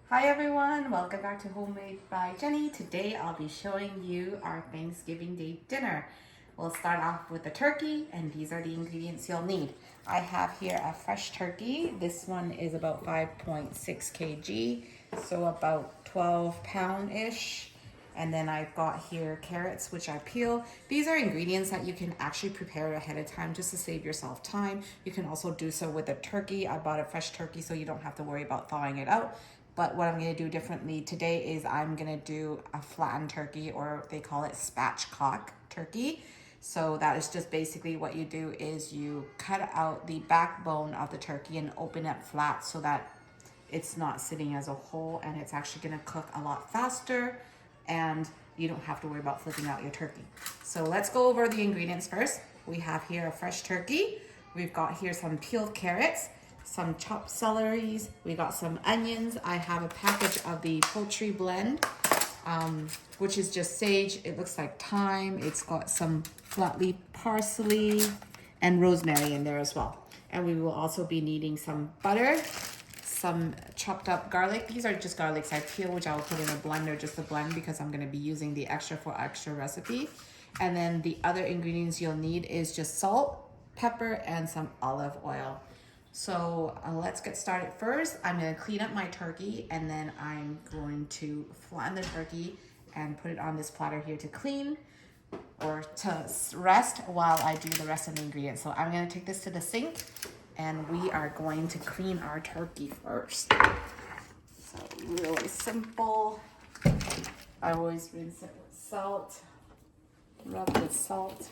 Hi everyone, welcome back to Homemade by Jenny. Today I'll be showing you our Thanksgiving Day dinner. We'll start off with the turkey, and these are the ingredients you'll need. I have here a fresh turkey. This one is about 5.6 kg, so about 12 pound-ish. And then I've got here carrots, which I peel. These are ingredients that you can actually prepare ahead of time just to save yourself time. You can also do so with a turkey. I bought a fresh turkey so you don't have to worry about thawing it out. But what I'm gonna do differently today is I'm gonna do a flattened turkey, or they call it spatchcock turkey. So that is just basically what you do is you cut out the backbone of the turkey and open it flat so that it's not sitting as a whole, and it's actually gonna cook a lot faster and you don't have to worry about flipping out your turkey. So let's go over the ingredients first. We have here a fresh turkey. We've got here some peeled carrots, some chopped celeries, we got some onions. I have a package of the poultry blend, which is just sage. It looks like thyme. It's got some flat leaf parsley and rosemary in there as well. And we will also be needing some butter, some chopped up garlic. These are just garlics I peel, which I'll put in a blender just to blend because I'm gonna be using the extra for extra recipe. And then the other ingredients you'll need is just salt, pepper, and some olive oil. So let's get started first. I'm gonna clean up my turkey, and then I'm going to flatten the turkey and put it on this platter here to clean or to rest while I do the rest of the ingredients. So I'm gonna take this to the sink, and we are going to clean our turkey first. So really simple. I always rinse it with salt, rub with salt.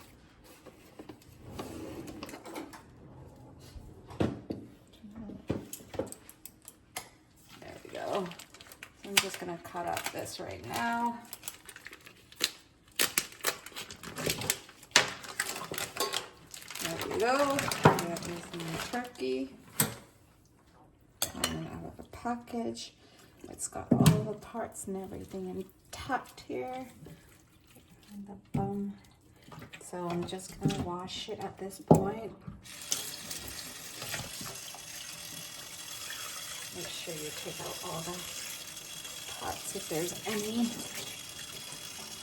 So I'm just gonna cut up this right now. There we go. That is my turkey. Coming out of the package. It's got all the parts and everything intact here. And the bum. So I'm just gonna wash it at this point. Make sure you take out all the parts if there's any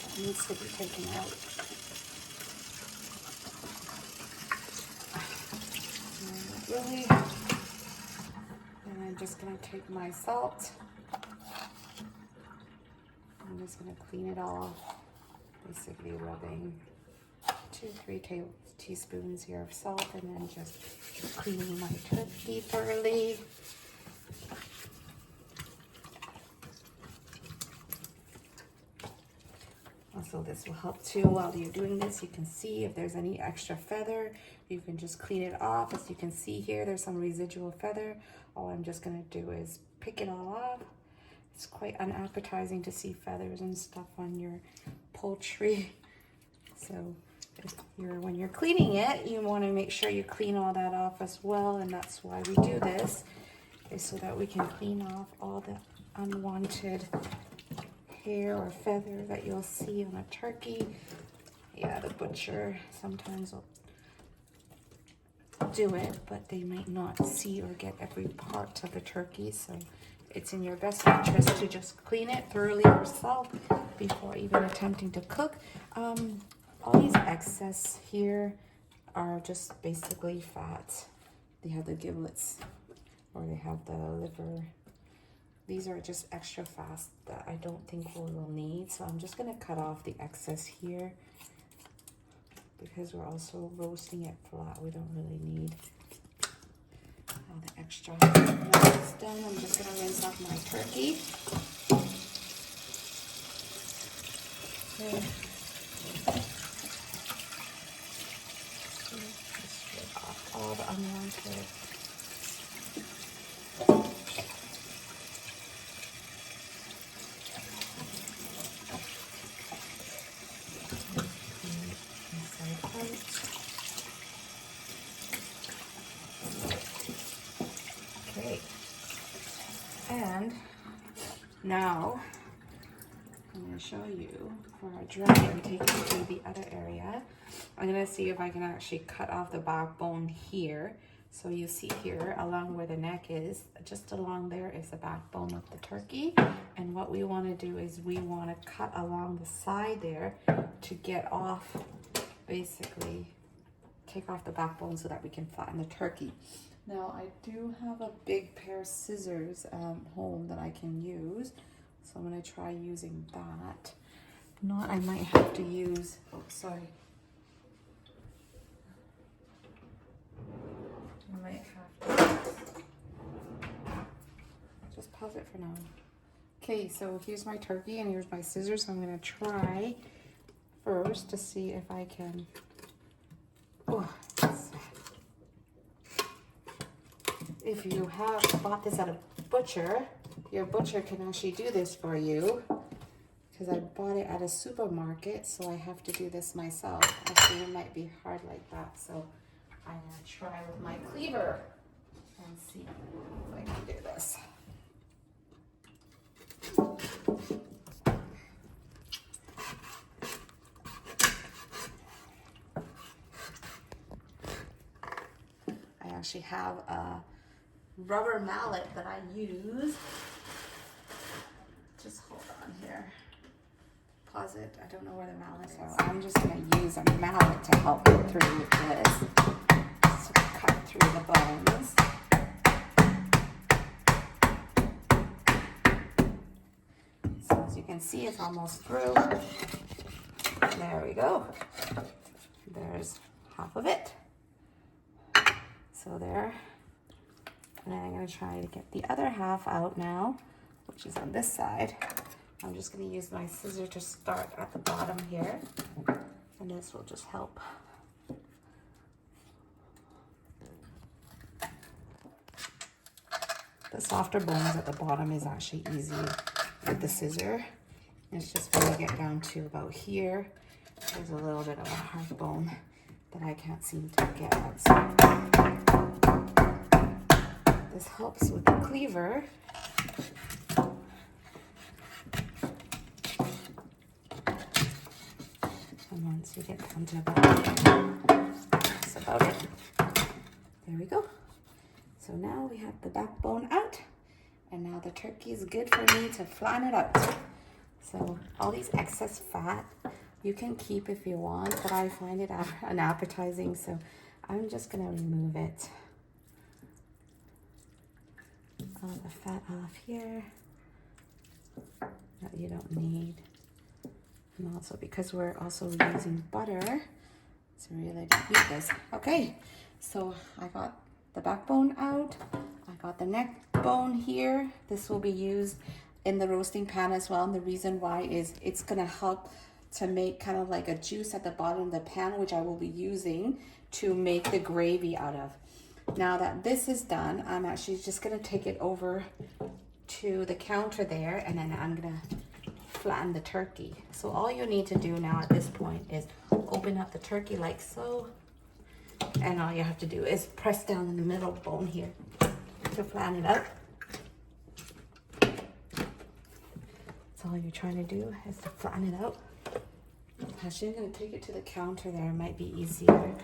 that needs to be taken out. Not really. And I'm just gonna take my salt. I'm just gonna clean it off. Basically rubbing 2-3 teaspoons here of salt, and then just cleaning my turkey thoroughly. So this will help too. While you're doing this, you can see if there's any extra feather. You can just clean it off. As you can see here, there's some residual feather. All I'm just gonna do is pick it all off. It's quite unappetizing to see feathers and stuff on your poultry. So when you're cleaning it, you wanna make sure you clean all that off as well. And that's why we do this, is so that we can clean off all the unwanted hair or feather that you'll see on a turkey. Yeah, the butcher sometimes will do it, but they might not see or get every part of the turkey. So it's in your best interest to just clean it thoroughly yourself before even attempting to cook. All these excess here are just basically fat. They have the giblets, or they have the liver. These are just extra fat that I don't think we will need. So I'm just gonna cut off the excess here because we're also roasting it flat. We don't really need all the extra. When it's done, I'm just gonna rinse off my turkey. Okay. Just strip off all the unwanted. Okay, and now I'm going to show you for our dry and take it to the other area. I'm going to see if I can actually cut off the backbone here So you see here along where the neck is, just along there is the backbone of the turkey. And what we want to do is we want to cut along the side there to get off, basically take off the backbone so that we can flatten the turkey. Now I do have a big pair of scissors home that I can use. So I'm going to try using that. If not, I might have to use, oh sorry. I might have to just pause it for now. Okay, so here's my turkey and here's my scissors. I'm gonna try first to see if I can, if you have bought this at a butcher, your butcher can actually do this for you, because I bought it at a supermarket, so I have to do this myself. Actually, it might be hard like that, so I'm gonna try with my cleaver and see if I can do this. I actually have a rubber mallet that I use. Just hold on here. Pause it. I don't know where the mallet is. So I'm just going to use a mallet to help me through with this. So cut through the bones. So as you can see, it's almost through. There we go. There's half of it. So there. And then I'm going to try to get the other half out now, which is on this side. I'm just going to use my scissor to start at the bottom here, and this will just help. The softer bones at the bottom is actually easy with the scissor. It's just when you get down to about here, there's a little bit of a hard bone that I can't seem to get out. So this helps with the cleaver. And once you get down to about, that's about it. There we go. So now we have the backbone out, and now the turkey is good for me to flatten it out. So all these excess fat you can keep if you want, but I find it unappetizing, so I'm just gonna remove it. All the fat off here that you don't need. And also because we're also using butter, so really don't need this. Okay, so I got the backbone out. I got the neck bone here. This will be used in the roasting pan as well. And the reason why is it's gonna help to make kind of like a juice at the bottom of the pan, which I will be using to make the gravy out of. Now that this is done, I'm actually just gonna take it over to the counter there, and then I'm gonna flatten the turkey. So all you need to do now at this point is open up the turkey like so, and all you have to do is press down in the middle bone here to flatten it out. So all you're trying to do is to flatten it out. Actually, I'm going to take it to the counter there. It might be easier.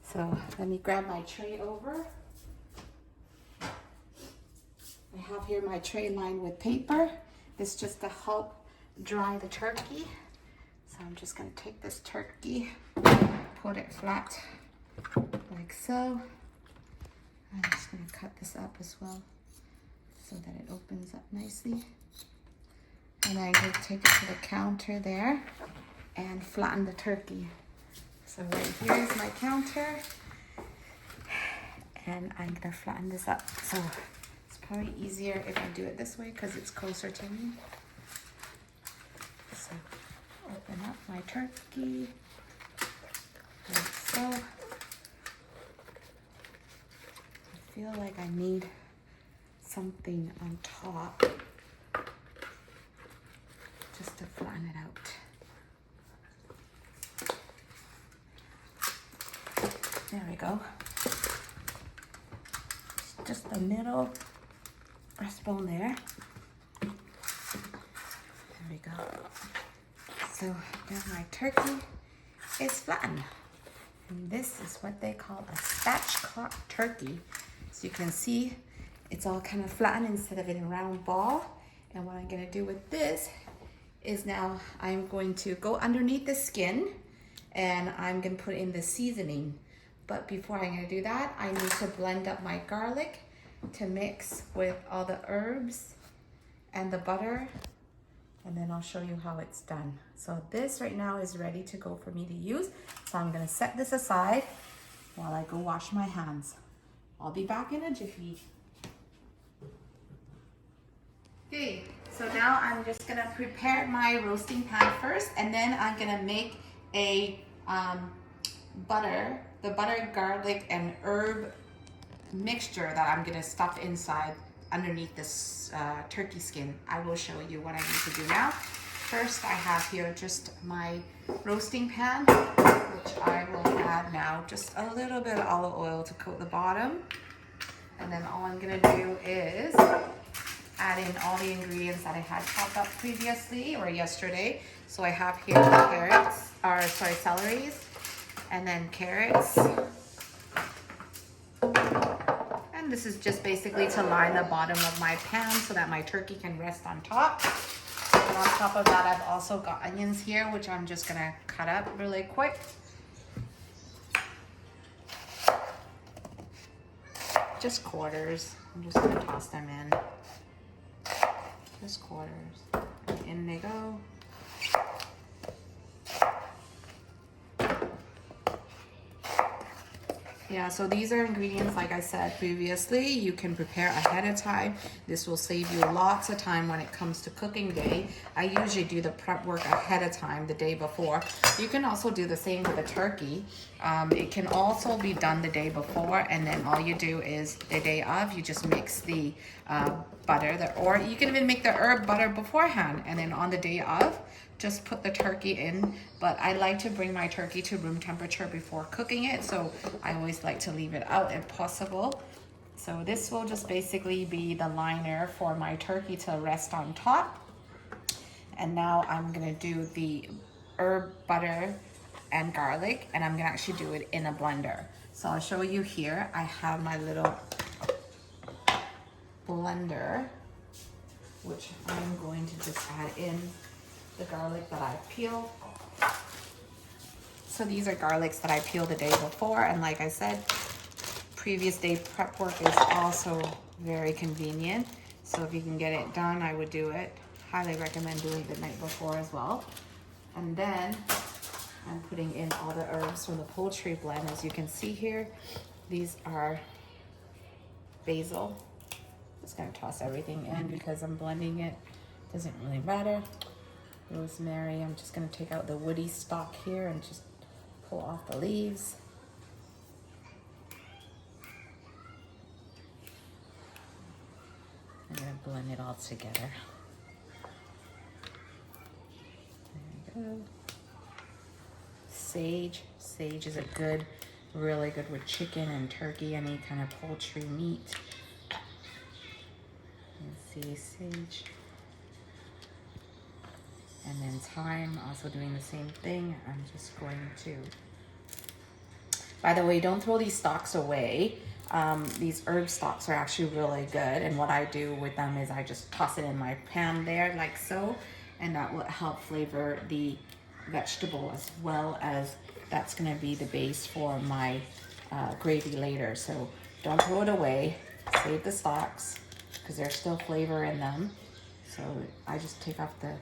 So let me grab my tray over. I have here my tray lined with paper. This is just to help dry the turkey. So I'm just going to take this turkey, put it flat like so. I'm just going to cut this up as well so that it opens up nicely. And I'm going to take it to the counter there and flatten the turkey. So right here is my counter, and I'm gonna flatten this up. So it's probably easier if I do it this way because it's closer to me. So open up my turkey like so. I feel like I need something on top just to flatten it out. There we go. Just the middle breastbone there. There we go. So now my turkey is flattened. And this is what they call a spatchcock turkey. So you can see it's all kind of flattened instead of in a round ball. And what I'm gonna do with this is now I'm going to go underneath the skin and I'm gonna put in the seasoning. But before I'm gonna do that, I need to blend up my garlic to mix with all the herbs and the butter, and then I'll show you how it's done. So this right now is ready to go for me to use. So I'm gonna set this aside while I go wash my hands. I'll be back in a jiffy. Okay, so now I'm just gonna prepare my roasting pan first, and then I'm gonna make a the butter, garlic, and herb mixture that I'm gonna stuff inside underneath this turkey skin. I will show you what I need to do now. First, I have here just my roasting pan, which I will add now just a little bit of olive oil to coat the bottom. And then all I'm gonna do is add in all the ingredients that I had chopped up previously or yesterday. So I have here the celeries, and then carrots. And this is just basically to line the bottom of my pan so that my turkey can rest on top. And on top of that, I've also got onions here, which I'm just gonna cut up really quick. Just quarters. I'm just gonna toss them in. Just quarters. In they go. Yeah, so these are ingredients, like I said previously, you can prepare ahead of time. This will save you lots of time when it comes to cooking day. I usually do the prep work ahead of time, the day before. You can also do the same with the turkey. It can also be done the day before, and then all you do is the day of, you just mix the butter, or you can even make the herb butter beforehand, and then on the day of, just put the turkey in. But I like to bring my turkey to room temperature before cooking it, so I always like to leave it out if possible. So this will just basically be the liner for my turkey to rest on top. And now I'm gonna do the herb butter and garlic, and I'm gonna actually do it in a blender. So I'll show you here. I have my little blender, which I'm going to just add in the garlic that I peeled. So these are garlics that I peeled the day before, and like I said, previous day prep work is also very convenient. So if you can get it done, I would do it. Highly recommend doing it the night before as well. And then I'm putting in all the herbs from the poultry blend. As you can see here, these are basil. Just gonna toss everything in because I'm blending it. Doesn't really matter. Rosemary, I'm just gonna take out the woody stalk here and just pull off the leaves. I'm gonna blend it all together. There we go. Sage. Sage is really good with chicken and turkey, any kind of poultry meat. You can see sage. And then thyme, also doing the same thing. I'm just going to, by the way, don't throw these stalks away. These herb stalks are actually really good. And what I do with them is I just toss it in my pan there like so. And that will help flavor the vegetable, as well as that's gonna be the base for my gravy later. So don't throw it away, save the stalks because there's still flavor in them. So I just take off the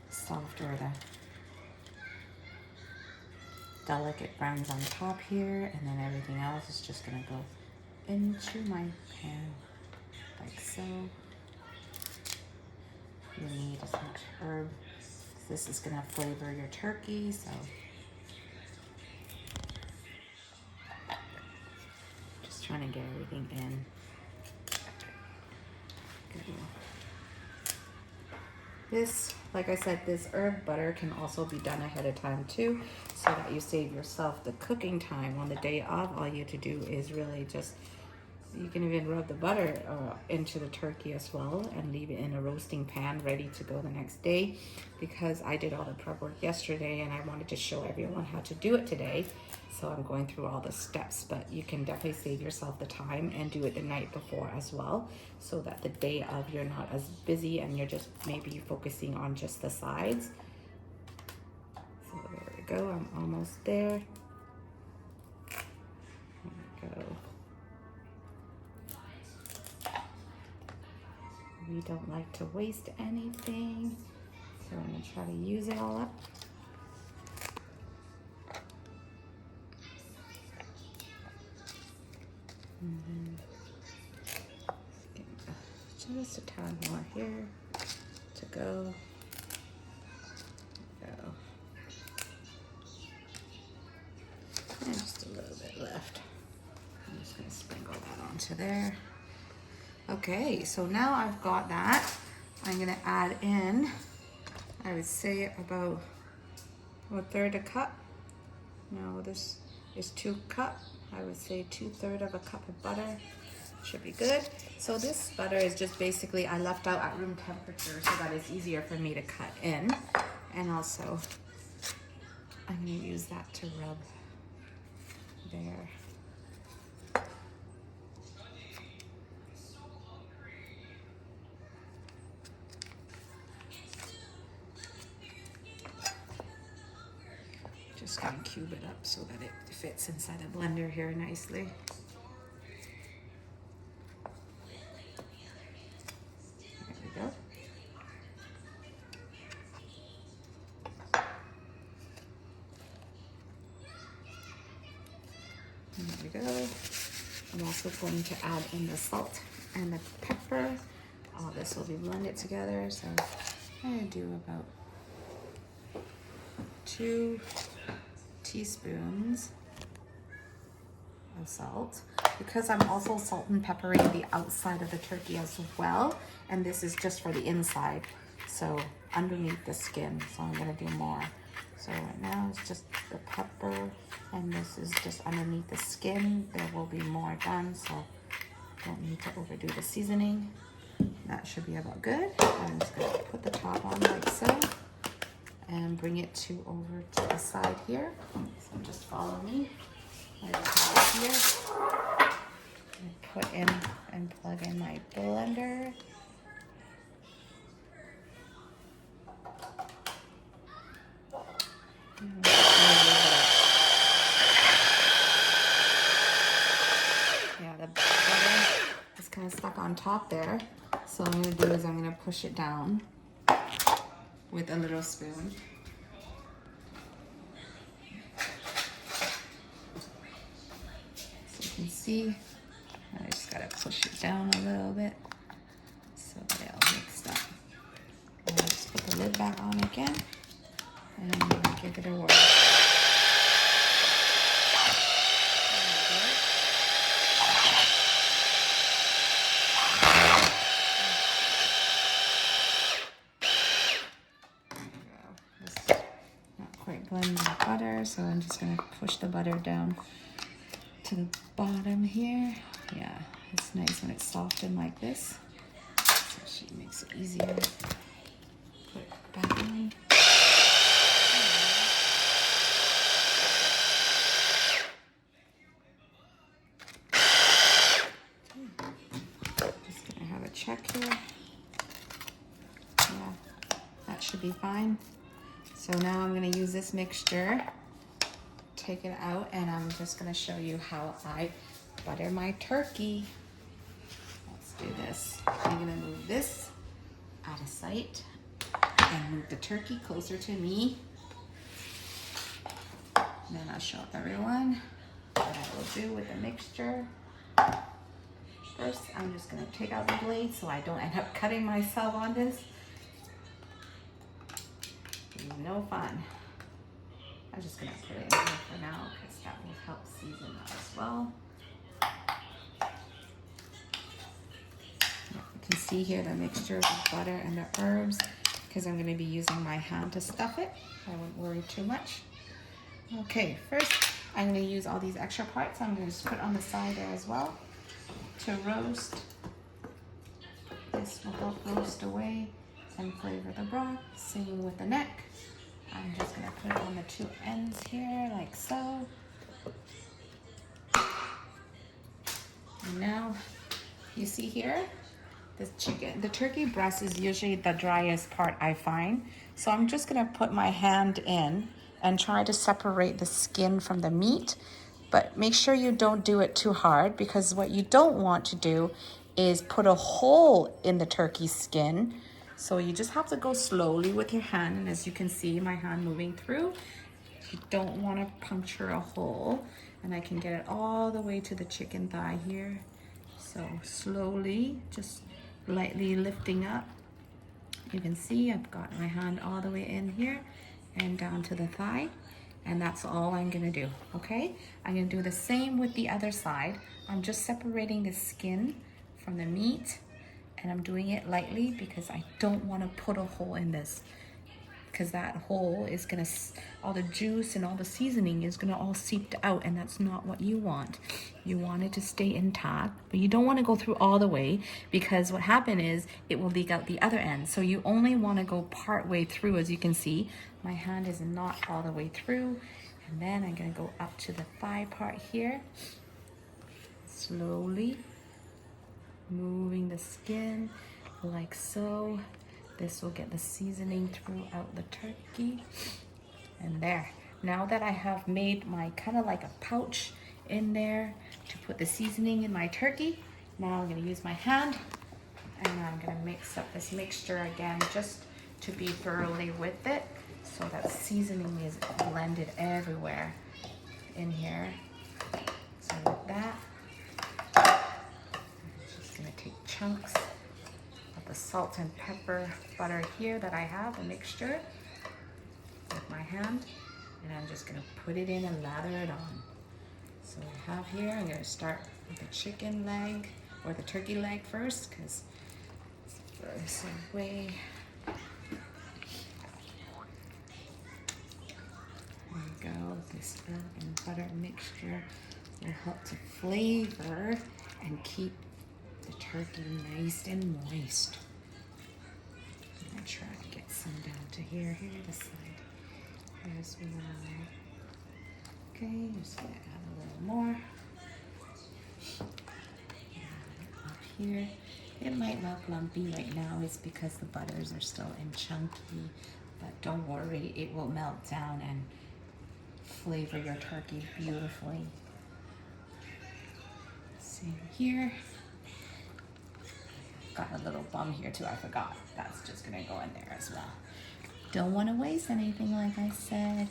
soft or the delicate browns on top here, and then everything else is just gonna go into my pan like so. You need as much herb. This is gonna flavor your turkey, so just trying to get everything in. Good. This, like I said, this herb butter can also be done ahead of time too, so that you save yourself the cooking time. On the day of, all you have to do is really just, You can even rub the butter into the turkey as well and leave it in a roasting pan ready to go the next day, because I did all the prep work yesterday and I wanted to show everyone how to do it today. So I'm going through all the steps, but you can definitely save yourself the time and do it the night before as well, so that the day of you're not as busy and you're just maybe focusing on just the sides. So there we go, I'm almost there. There we go. We don't like to waste anything, so I'm gonna try to use it all up. Just a tad more here to go. And just a little bit left. I'm just gonna sprinkle that onto there. Okay, so now I've got that. I'm gonna add in, I would say about 1/3 cup. No, this is 2 cups. I would say 2/3 of a cup of butter. Should be good. So this butter is just basically, I left out at room temperature so that it's easier for me to cut in. And also, I'm gonna use that to rub there. Just gonna cube it up so that it fits inside the blender here nicely. There we go. I'm also going to add in the salt and the pepper. All this will be blended together. So I'm going to do about 2 teaspoons of salt, because I'm also salt and peppering the outside of the turkey as well. And this is just for the inside, so underneath the skin. So I'm going to do more. So right now it's just the pepper, and this is just underneath the skin. There will be more done, so don't need to overdo the seasoning. That should be about good. I'm just going to put the top on like so and bring it over to the side here. So just follow me. I just have it here. And put in and plug in my blender. Yeah, the butter is kind of stuck on top there. So what I'm going to do is I'm going to push it down with a little spoon. So you can see, I just got to push it down a little bit so that it all mixed up. And I'll just put the lid back on again and give it a whirl. Blend the butter, so I'm just going to push the butter down to the bottom here. Yeah, it's nice when it's softened like this. So she makes it easier. Put it back on. Just going to have a check here. Yeah, that should be fine. So now I'm going to use this mixture, take it out, and I'm just going to show you how I butter my turkey. Let's do this. I'm going to move this out of sight and move the turkey closer to me. Then I'll show everyone what I will do with the mixture. First, I'm just going to take out the blade so I don't end up cutting myself on this. No fun. I'm just gonna put it in here for now because that will help season that as well. You can see here the mixture of the butter and the herbs, because I'm gonna be using my hand to stuff it. I won't worry too much. Okay, first I'm gonna use all these extra parts. I'm gonna just put on the side there as well. to roast. This will help roast away and flavor the broth. Same with the neck. I'm just gonna put it on the two ends here, like so. And now, you see here, the turkey breast is usually the driest part, I find. So I'm just gonna put my hand in and try to separate the skin from the meat. But make sure you don't do it too hard, because what you don't want to do is put a hole in the turkey skin. So you just have to go slowly with your hand. And as you can see, my hand moving through, you don't want to puncture a hole. And I can get it all the way to the chicken thigh here. So slowly, just lightly lifting up. You can see I've got my hand all the way in here and down to the thigh. And that's all I'm gonna do, okay? I'm gonna do the same with the other side. I'm just separating the skin from the meat, and I'm doing it lightly because I don't wanna put a hole in this, because that hole is gonna, all the juice and all the seasoning is gonna all seep out, and that's not what you want. You want it to stay intact, but you don't wanna go through all the way, because what happened is it will leak out the other end. So you only wanna go part way through. As you can see, my hand is not all the way through. And then I'm gonna go up to the thigh part here. Slowly moving the skin like so. This will get the seasoning throughout the turkey. And there. Now that I have made my kind of like a pouch in there to put the seasoning in my turkey, now I'm going to use my hand and I'm going to mix up this mixture again just to be thoroughly with it, so that seasoning is blended everywhere in here. So with that, I'm just going to take chunks of the salt and pepper butter here that I have, a mixture, with my hand, and I'm just going to put it in and lather it on. So I have here, I'm going to start with the chicken leg, or the turkey leg first, because it's furthest away. There we go. This herb and butter mixture will help to flavor and keep the turkey nice and moist. I'm going to try to get some down to here, this side. As well. Okay, just gonna add a little more. Up here. It might look lumpy right now. It's because the butters are still in chunky, but don't worry, it will melt down and flavor your turkey beautifully. Same here. Got a little bum here too, I forgot. That's just gonna go in there as well. Don't want to waste anything, like I said.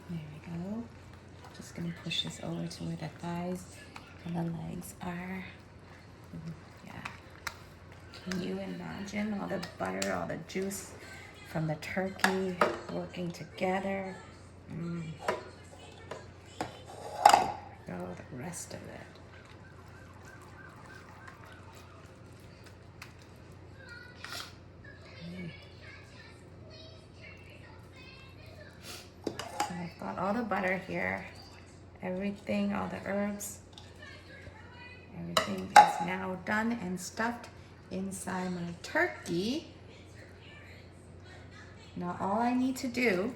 There we go. Just gonna push this over to where the thighs and the legs are. Yeah. Can you imagine all the butter, all the juice from the turkey working together? Go the rest of it. I've got all the butter here, everything, all the herbs, everything is now done and stuffed inside my turkey. Now all I need to do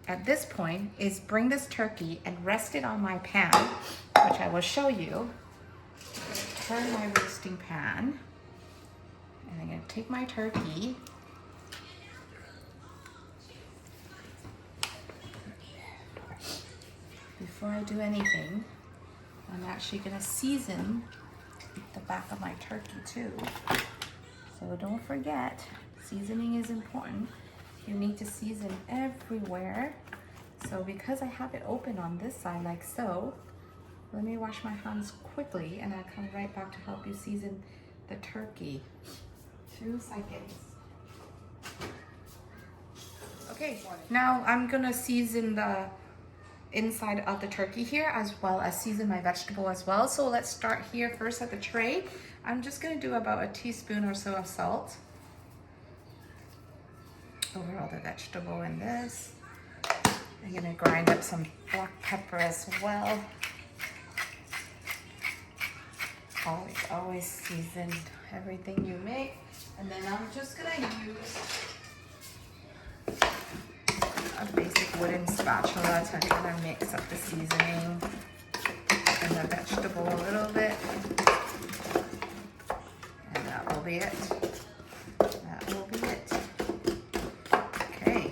at this point is bring this turkey and rest it on my pan, which I will show you. Turn my roasting pan, and I'm going to take my turkey. Before I do anything, I'm actually going to season the back of my turkey too. So don't forget, seasoning is important. You need to season everywhere. So because I have it open on this side like so, let me wash my hands quickly and I'll come right back to help you season the turkey. 2 seconds. Okay, now I'm gonna season the inside of the turkey here, as well as season my vegetable as well. So let's start here first at the tray. I'm just gonna do about a teaspoon or so of salt over all the vegetable in this. I'm gonna grind up some black pepper as well. Always season everything you make. And then I'm just gonna use a basic wooden spatula to kind of mix up the seasoning and the vegetable a little bit. And that will be it. That will be it. Okay.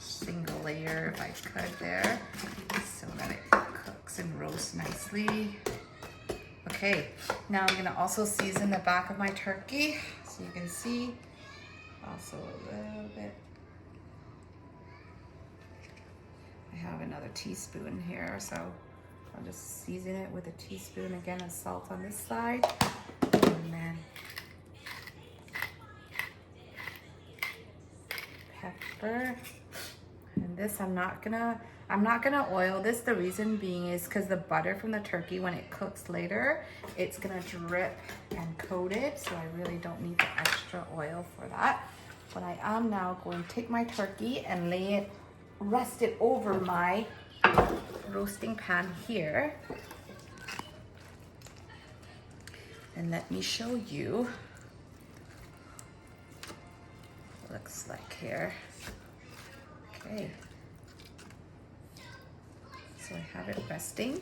Single layer if I could there, so that it cooks and roasts nicely. Okay, now I'm gonna also season the back of my turkey, so you can see also a little bit. I have another teaspoon here, so I'll just season it with a teaspoon again of salt on this side, and then pepper. And this I'm not gonna oil this. The reason being is because the butter from the turkey, when it cooks later, it's gonna drip and coat it, so I really don't need the extra oil for that. But I am now going to take my turkey and rest it over my roasting pan here. And let me show you what it looks like here. Okay. So I have it resting,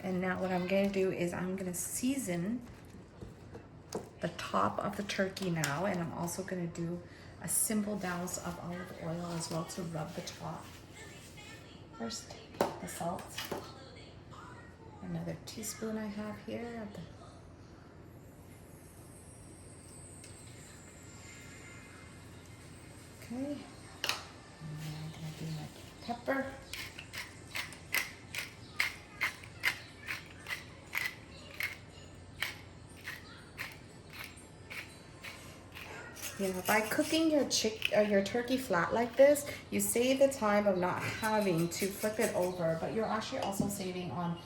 and now what I'm gonna do is I'm gonna season the top of the turkey now, and I'm also gonna do a simple douse of olive oil as well to rub the top. First, the salt. Another teaspoon I have here of the okay. And then I'm gonna do my pepper. Yeah, by cooking your turkey flat like this, you save the time of not having to flip it over, but you're actually also saving on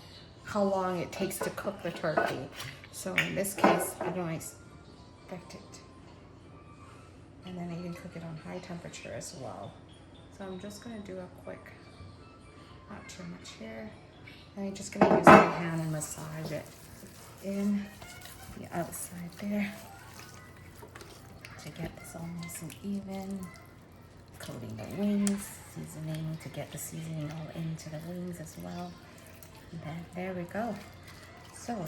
how long it takes to cook the turkey. So in this case, I don't expect it. And then I can cook it on high temperature as well. So I'm just gonna do a quick, not too much here. And I'm just gonna use my hand and massage it in the outside there, to get this all nice and even, coating the wings, seasoning to get the seasoning all into the wings as well. And then there we go. So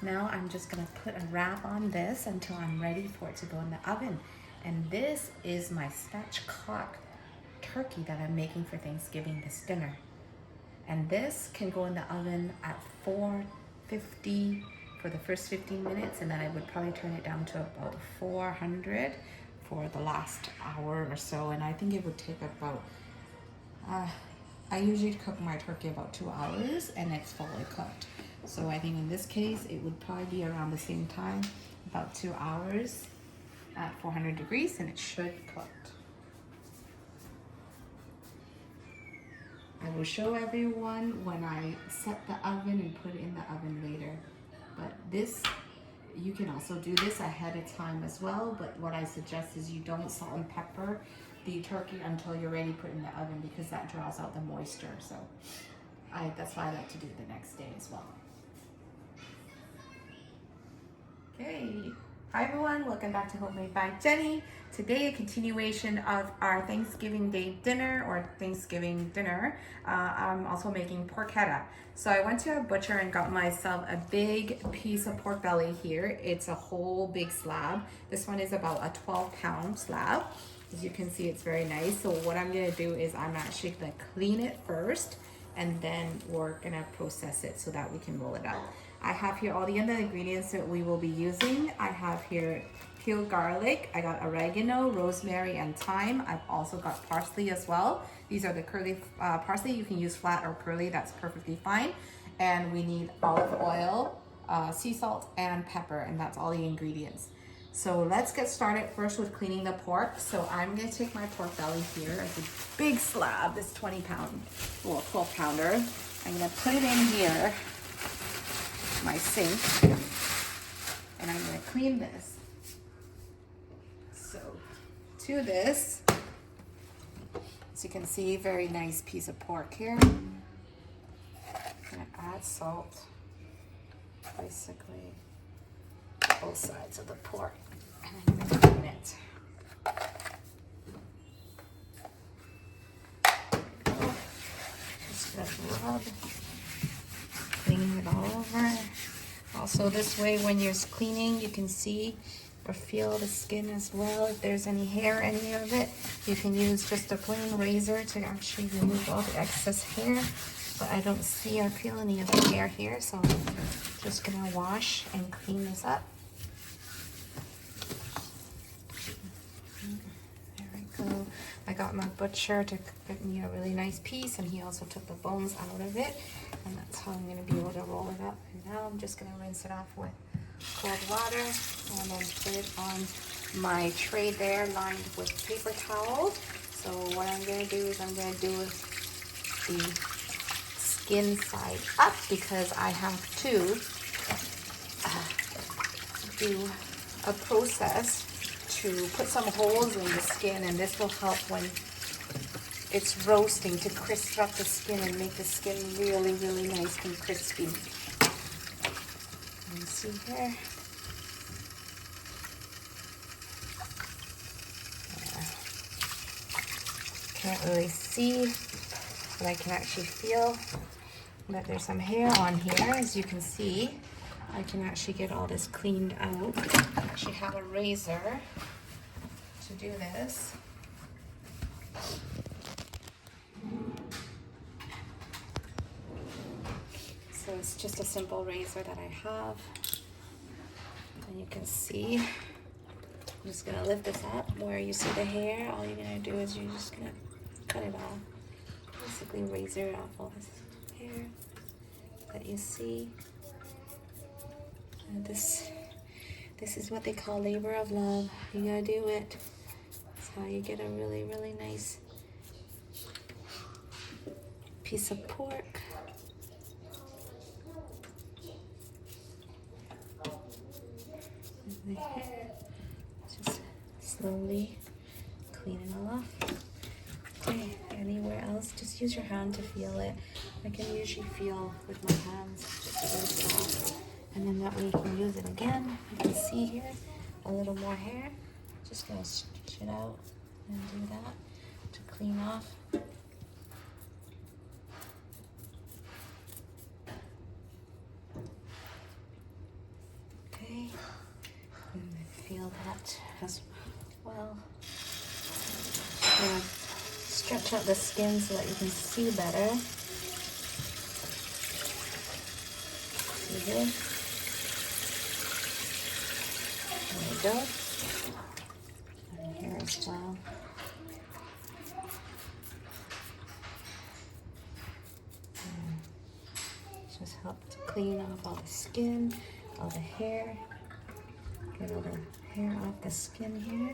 now I'm just gonna put a wrap on this until I'm ready for it to go in the oven. And this is my spatchcock turkey that I'm making for Thanksgiving, this dinner. And this can go in the oven at 450 for the first 15 minutes, and then I would probably turn it down to about 400 for the last hour or so. And I think it would take about, I usually cook my turkey about 2 hours and it's fully cooked. So I think in this case, it would probably be around the same time, about 2 hours at 400 degrees, and it should cook. I will show everyone when I set the oven and put it in the oven later. But this, you can also do this ahead of time as well, but what I suggest is you don't salt and pepper the turkey until you're ready to put it in the oven, because that draws out the moisture. So that's why I like to do it the next day as well. Okay, hi everyone, welcome back to Homemade by Jenny. Today, a continuation of our Thanksgiving Day dinner, or Thanksgiving dinner. I'm also making porchetta. So I went to a butcher and got myself a big piece of pork belly here. It's a whole big slab. This one is about a 12-pound slab. As you can see, it's very nice. So what I'm gonna do is I'm actually gonna clean it first, and then we're gonna process it so that we can roll it up. I have here all the other ingredients that we will be using. I have here peeled garlic, I got oregano, rosemary, and thyme. I've also got parsley as well. These are the curly parsley. You can use flat or curly, that's perfectly fine. And we need olive oil, sea salt, and pepper, and that's all the ingredients. So let's get started first with cleaning the pork. So I'm gonna take my pork belly here. It's a big slab, this 20-pound, well, 12-pounder. I'm gonna put it in here, my sink, and I'm gonna clean this. So to this, as you can see, very nice piece of pork here. I'm gonna add salt, basically both sides of the pork, and I'm gonna clean it. Just gonna rub, clean it all over. Also, this way, when you're cleaning, you can see or feel the skin as well. If there's any hair, any of it, you can use just a plain razor to actually remove all the excess hair. But I don't see or feel any of the hair here, so I'm just gonna wash and clean this up. There we go. I got my butcher to get me a really nice piece, and he also took the bones out of it, and that's how I'm gonna be able to roll it up. And now I'm just gonna rinse it off with cold water and then put it on my tray there lined with paper towel. So what I'm going to do is I'm going to do the skin side up, because I have to do a process to put some holes in the skin, and this will help when it's roasting to crisp up the skin and make the skin really, really nice and crispy. You see here. Can't really see, but I can actually feel that there's some hair on here. As you can see, I can actually get all this cleaned out. I actually have a razor to do this. So it's just a simple razor that I have. And you can see, I'm just gonna lift this up where you see the hair. All you're gonna do is you're just gonna cut it off. Basically razor off all this hair that you see. And this is what they call labor of love. You gotta do it. That's how you get a really, really nice piece of pork. The hair, just slowly clean it all off. Okay, anywhere else, just use your hand to feel it. I can usually feel with my hands, just a little soft, and then that way you can use it again. You can see here a little more hair. Just gonna stretch it out and do that to clean off. Okay. And feel that as well. Stretch out the skin so that you can see better. See here? There we go. And here as well. And just help to clean off all the skin, all the hair. Get all the hair off the skin here.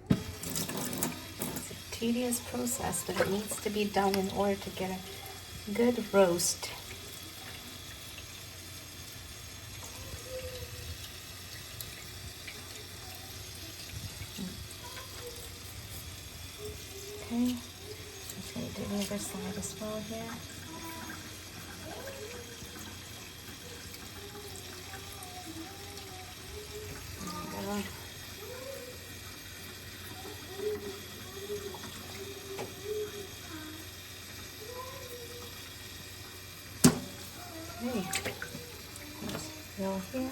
It's a tedious process, but it needs to be done in order to get a good roast. Okay, just going to do the other side as well here. Okay, let's fill here.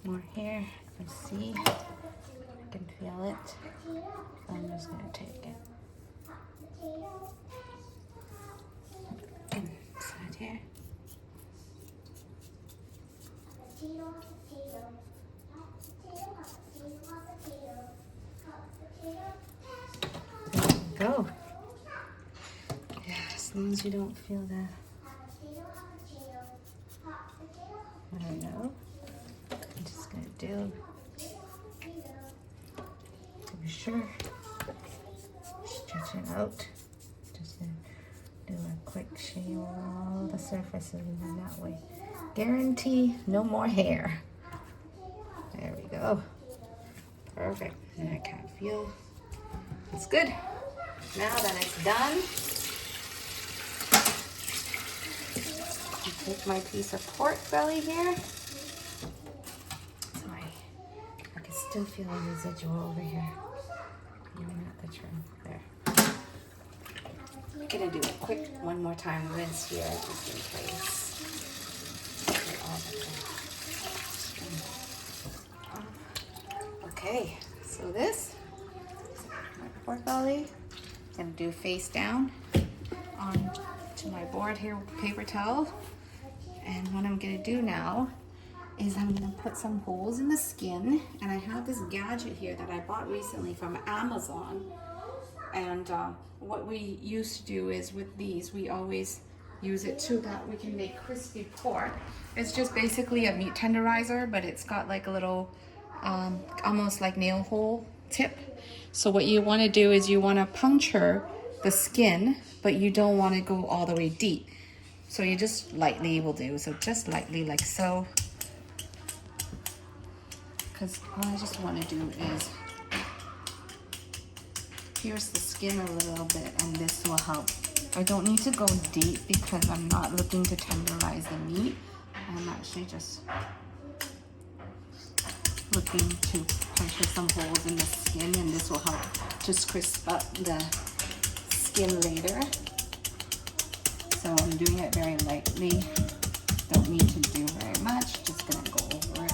More hair, let's see. I can feel it. So I'm just going to take it. Inside here. There we go. Yeah, as long as you don't feel the, I don't know. I'm just gonna do pressure. Stretch it out. Just do a quick shave all the surfaces in that way. Guarantee no more hair. There we go. Perfect. And I can't feel. It's good. Now that it's done, I take my piece of pork belly here. I can still feel a residual over here. Even at the trim. There. I'm gonna do a quick one more time rinse here just in case. Okay, so this my pork belly. I'm gonna do face down on to my board here with the paper towel. And what I'm gonna do now is I'm gonna put some holes in the skin, and I have this gadget here that I bought recently from Amazon. And what we used to do is with these, we always use it so that we can make crispy pork. It's just basically a meat tenderizer, but it's got like a little, almost like nail hole tip. So what you wanna do is you wanna puncture the skin, but you don't wanna go all the way deep. So you just lightly will do, so just lightly like so. Because what I just wanna do is pierce the skin a little bit, and this will help. I don't need to go deep because I'm not looking to tenderize the meat. I'm actually just looking to puncture some holes in the skin, and this will help just crisp up the skin later. So I'm doing it very lightly. Don't need to do very much, just gonna go over it.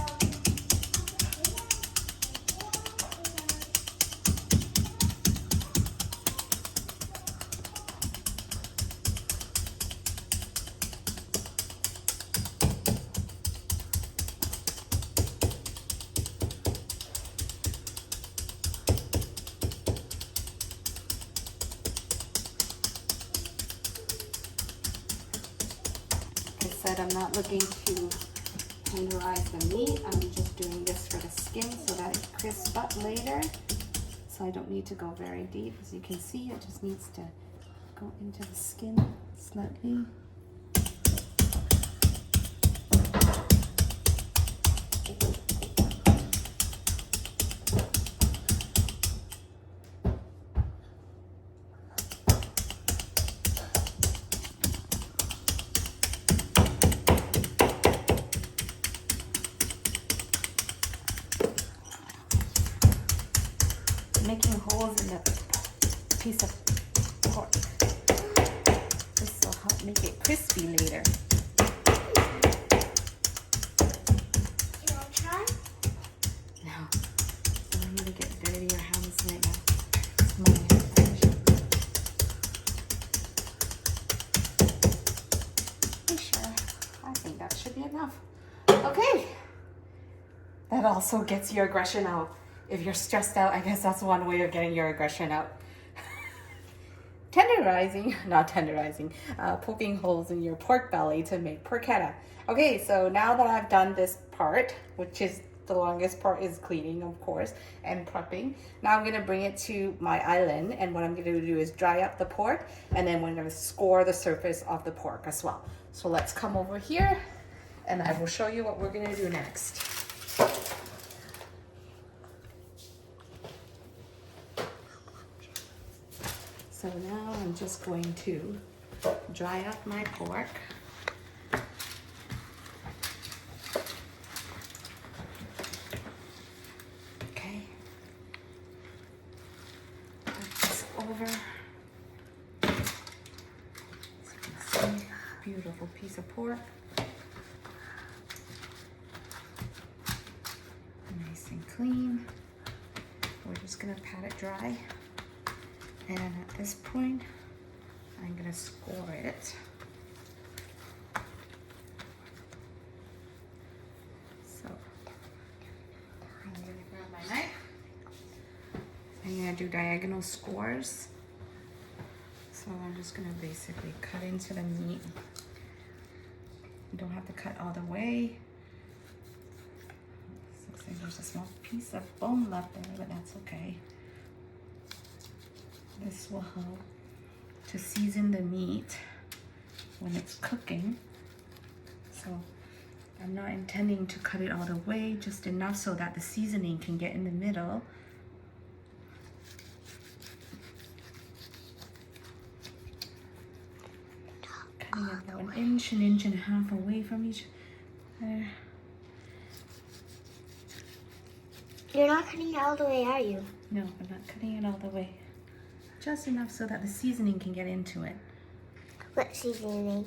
I'm not looking to tenderize the meat. I'm just doing this for the skin so that it crisps up later. So I don't need to go very deep. As you can see, it just needs to go into the skin slightly. Making holes in the piece of pork. This will help make it crispy later. You want to try? No. So I'm gonna get dirty your hands right now. It's my finish. You sure? I think that should be enough. Okay. That also gets your aggression out. If you're stressed out, I guess that's one way of getting your aggression out. Poking holes in your pork belly to make porchetta. Okay, so now that I've done this part, which is the longest part is cleaning, of course, and prepping. Now I'm gonna bring it to my island, and what I'm gonna do is dry up the pork, and then we're gonna score the surface of the pork as well. So let's come over here, and I will show you what we're gonna do next. So now I'm just going to dry up my pork. Okay. Put this over. See, beautiful piece of pork. Nice and clean. We're just gonna pat it dry. And at this point, I'm gonna score it. So, I'm gonna grab my knife. I'm gonna do diagonal scores. So I'm just gonna basically cut into the meat. You don't have to cut all the way. Looks like there's a small piece of bone left there, but that's okay. This will help to season the meat when it's cooking. So I'm not intending to cut it all the way, just enough so that the seasoning can get in the middle. Cutting it about an inch and a half away from each other. You're not cutting it all the way, are you? No, I'm not cutting it all the way. Just enough so that the seasoning can get into it. What seasoning?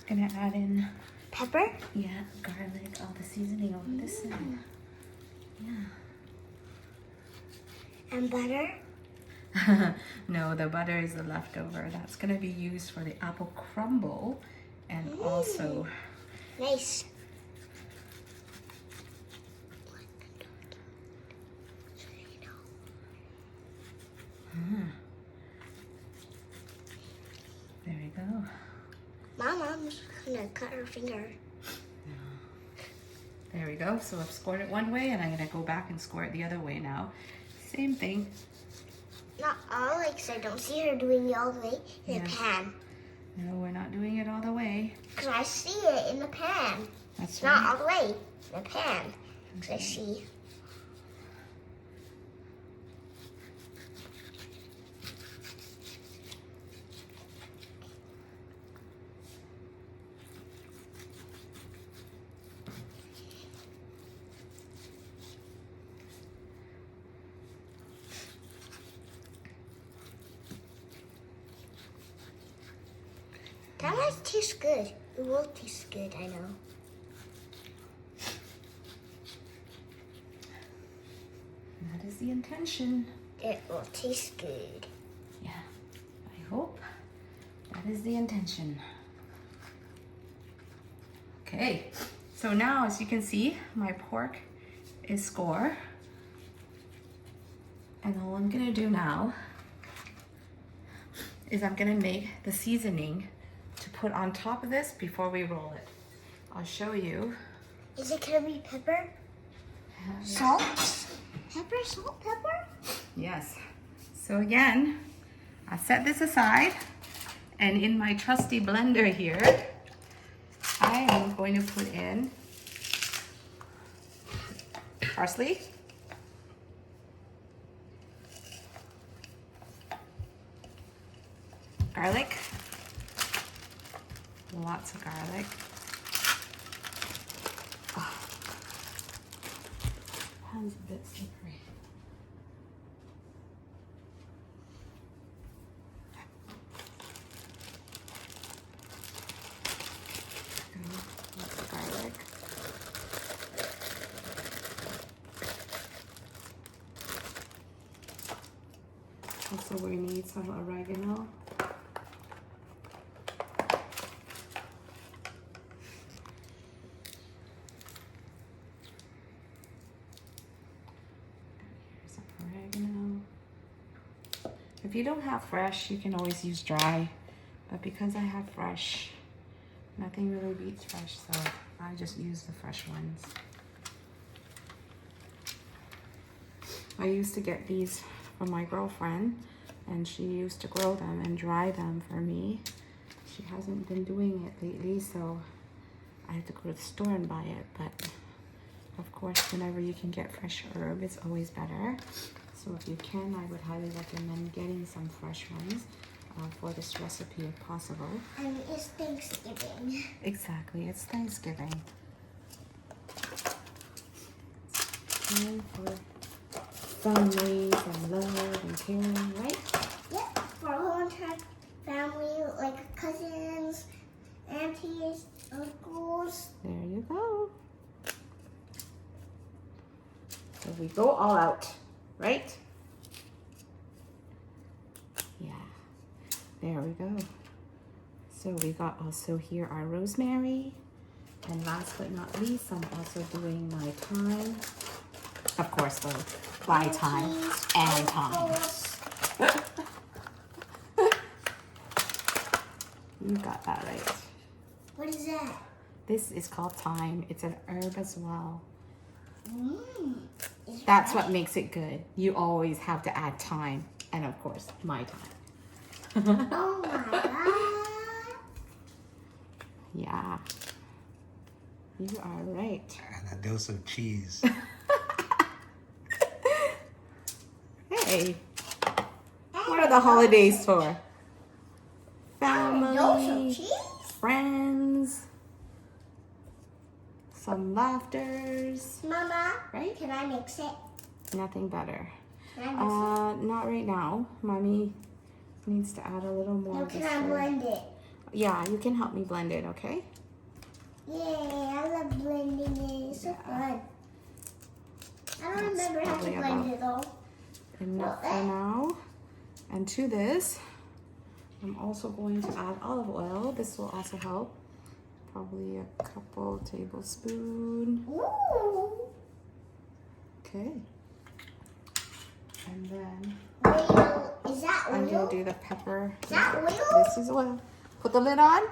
Gonna add in, Pepper? yeah, garlic, all the seasoning over this side. Yeah. And butter? No, the butter is the leftover. That's gonna be used for the apple crumble and also. Nice. There we go. Mom's gonna cut her finger. There we go. So I've scored it one way and I'm gonna go back and score it the other way now. Same thing. Not all, like, so I don't see her doing it all the way in the pan. No, we're not doing it all the way. Because I see it in the pan. That's Not right. all the way in the pan. Because I see. That might taste good. It will taste good, I know. That is the intention. It will taste good. Yeah, I hope that is the intention. Okay, so now as you can see, my pork is score. And all I'm gonna do now is I'm gonna make the seasoning to put on top of this before we roll it. I'll show you. Is it gonna be pepper? Salt? Pepper, salt, pepper? Yes. So again, I set this aside, and in my trusty blender here, I am going to put in parsley, garlic, lots of garlic. Oh, hands a bit slippery. Lots of garlic. Also, we need some oregano. If you don't have fresh, you can always use dry, but because I have fresh, nothing really beats fresh, so I just use the fresh ones. I used to get these from my girlfriend, and she used to grow them and dry them for me. She hasn't been doing it lately, so I have to go to the store and buy it, but of course, whenever you can get fresh herb, it's always better. So if you can, I would highly recommend getting some fresh ones for this recipe if possible. And it's Thanksgiving. Exactly, it's Thanksgiving. Time for families and love and caring, right? Yep, for a whole entire family, like cousins, aunties, uncles. There you go. So we go all out, right? Yeah, there we go. So we got also here our rosemary. And last but not least, I'm also doing my thyme. Of course, though, by thyme and thyme. You got that right. What is that? This is called thyme. It's an herb as well. Mmm. That's what makes it good. You always have to add thyme And of course, my time. Oh my god. Yeah. You are right. And a dose of cheese. Hey. What are the holidays for? Dose Family, of cheese? friends, some laughters. Mama, Right? can I mix it? Nothing better. Can I mix Not right now. Mommy needs to add a little it? more. No, of can this I sort. blend it? Yeah, you can help me blend it, okay? Yay, I love blending it. It's so fun. I don't remember how to probably blend it though. Enough for now. And to this, I'm also going to add olive oil. This will also help. Probably a couple tablespoons. Ooh. Okay. And then Oil. Is that I'm gonna oil? do the pepper. Is that oil? This is oil. Put the lid on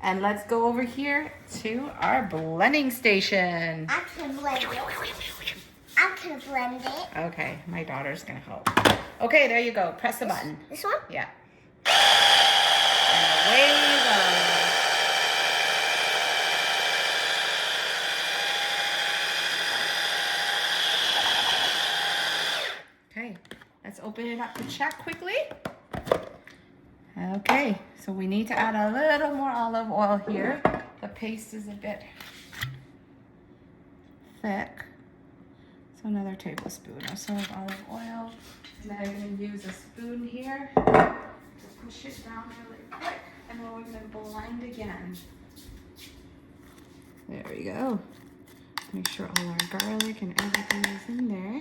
and let's go over here to our blending station. I can blend it. I can blend it. Okay, my daughter's gonna help. Okay, there you go. Press the button. This one? Yeah. And away you go. Okay, let's open it up to check quickly. Okay, so we need to add a little more olive oil here. The paste is a bit thick. So another tablespoon or so of olive oil. And then I'm going to use a spoon here to push it down really quick. And then we're going to blend again. There we go. Make sure all our garlic and everything is in there.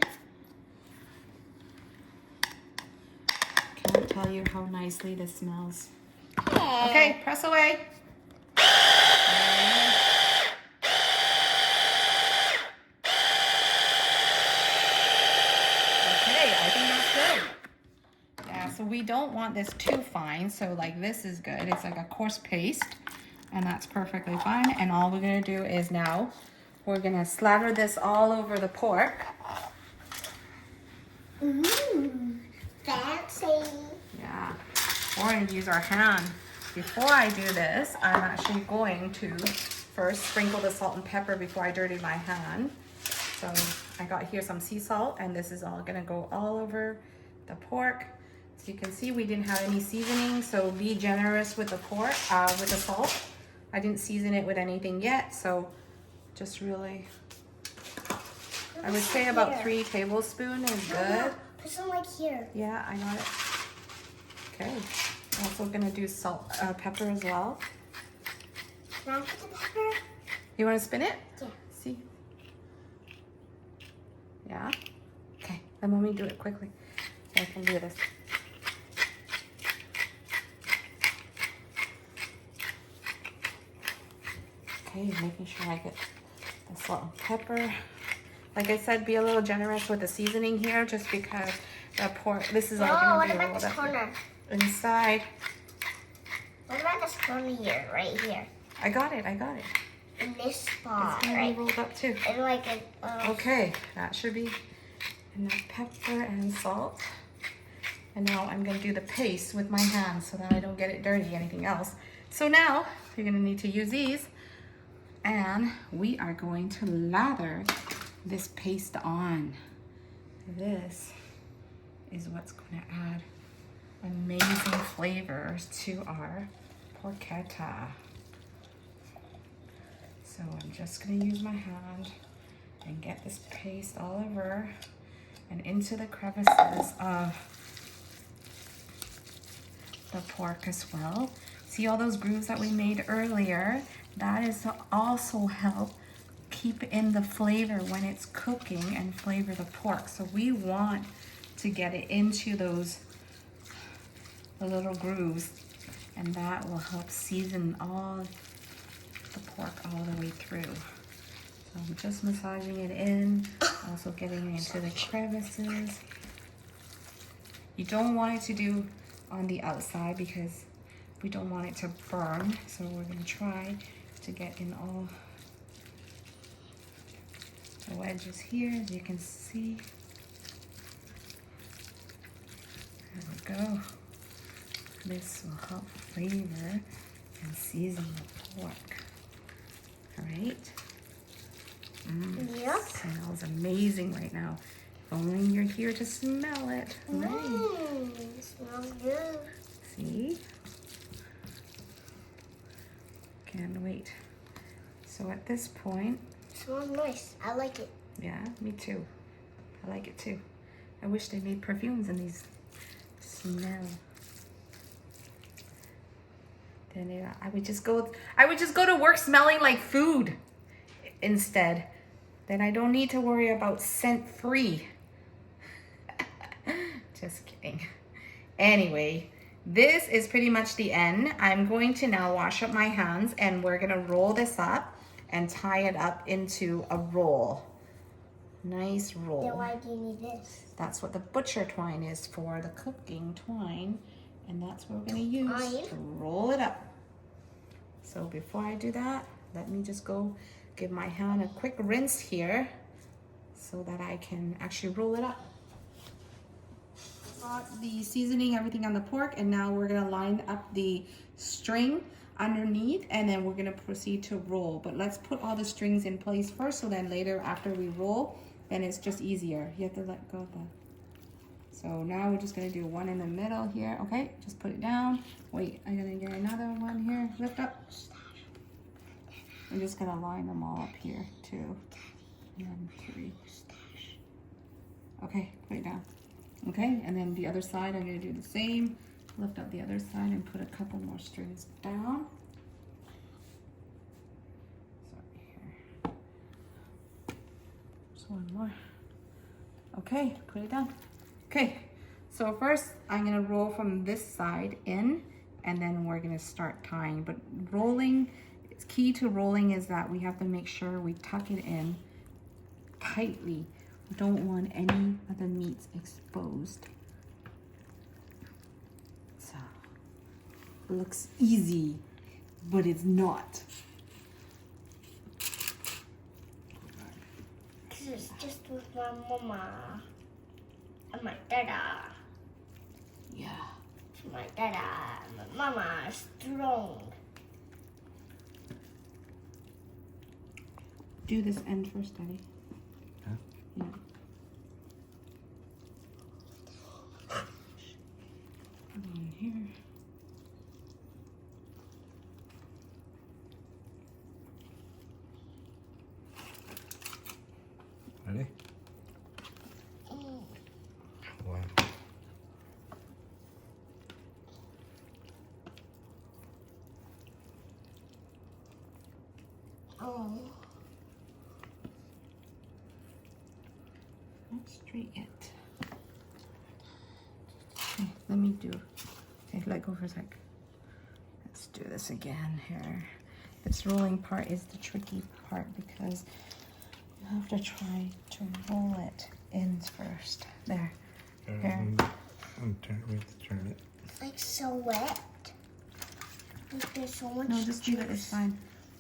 Can't tell you how nicely this smells. Okay, press away. So we don't want this too fine, so like this is good. It's like a coarse paste, and that's perfectly fine. And all we're gonna do is now, we're gonna slather this all over the pork. Fancy. Yeah, or use our hand. Before I do this, I'm actually going to first sprinkle the salt and pepper before I dirty my hand. So I got here some sea salt, and this is all gonna go all over the pork. As you can see, we didn't have any seasoning, so be generous with the pork, with the salt. I didn't season it with anything yet, so just really, I would say about 3 tablespoons is good. Put some like here. Yeah, I got it. Okay, also gonna do salt, pepper as well. Can I put the pepper? You wanna spin it? Yeah. See? Yeah? Okay, then let me do it quickly. So I can do this. Okay, making sure I get the salt and pepper. Like I said, be a little generous with the seasoning here, just because the pork, this is all Oh, gonna what be about rolled this up corner? inside. What about this corner here, right here? I got it, I got it. In this spot, It's gonna right? be rolled up too. And like a, Okay, that should be enough pepper and salt. And now I'm gonna do the paste with my hands so that I don't get it dirty, anything else. So now, you're gonna need to use these. And we are going to lather this paste on. This is what's going to add amazing flavors to our porchetta. So I'm just going to use my hand and get this paste all over and into the crevices of the pork as well. See all those grooves that we made earlier? That is to also help keep in the flavor when it's cooking and flavor the pork. So we want to get it into those the little grooves, and that will help season all the pork all the way through. So I'm just massaging it in, also getting it into the crevices. You don't want it to do on the outside because we don't want it to burn. So we're gonna try to get in all the wedges here, as you can see. There we go. This will help flavor and season the pork. All right. Yep. Smells amazing right now. If only you're here to smell it. Right. It smells good. See? Can't wait. So at this point, It smells nice. I like it. yeah, me too. I like it too. I wish they made perfumes in these. Smell. Then I would just go to work smelling like food instead. Then I don't need to worry about scent free. Just kidding. Anyway, this is pretty much the end. I'm going to now wash up my hands and we're gonna roll this up and tie it up into a roll. Nice roll. Then why do you need this? That's what the butcher twine is for, the cooking twine. And that's what we're gonna use to roll it up. So before I do that, let me just go give my hand a quick rinse here so that I can actually roll it up. Got the seasoning, everything on the pork, and now we're gonna line up the string underneath and then we're gonna proceed to roll. But let's put all the strings in place first so then later after we roll, then it's just easier. You have to let go of that. So now we're just gonna do one in the middle here. Okay, just put it down. Wait, I'm gonna get another one here. Lift up. I'm just gonna line them all up here. 2 and 3. Okay, put it down. Okay, and then the other side, I'm gonna do the same. Lift up the other side and put a couple more strings down. Sorry, here. Just one more. Okay, put it down. Okay, so first I'm gonna roll from this side in and then we're gonna start tying. But rolling, it's key to rolling is that we have to make sure we tuck it in tightly. We don't want any of the meats exposed. So, it looks easy, but it's not. This is just with my mama. And my dada. Yeah. My dada. My mama is strong. Do this end first, Daddy. Huh? Yeah. Put it in here. Ready? One. Oh. Not straight yet. Okay, let me do. Okay, let go for a sec. Let's do this again here. This rolling part is the tricky part because you have to try to roll it in first. There. Here. We have to turn it. It's like so wet. Like there's so much No, just leave it. It's fine.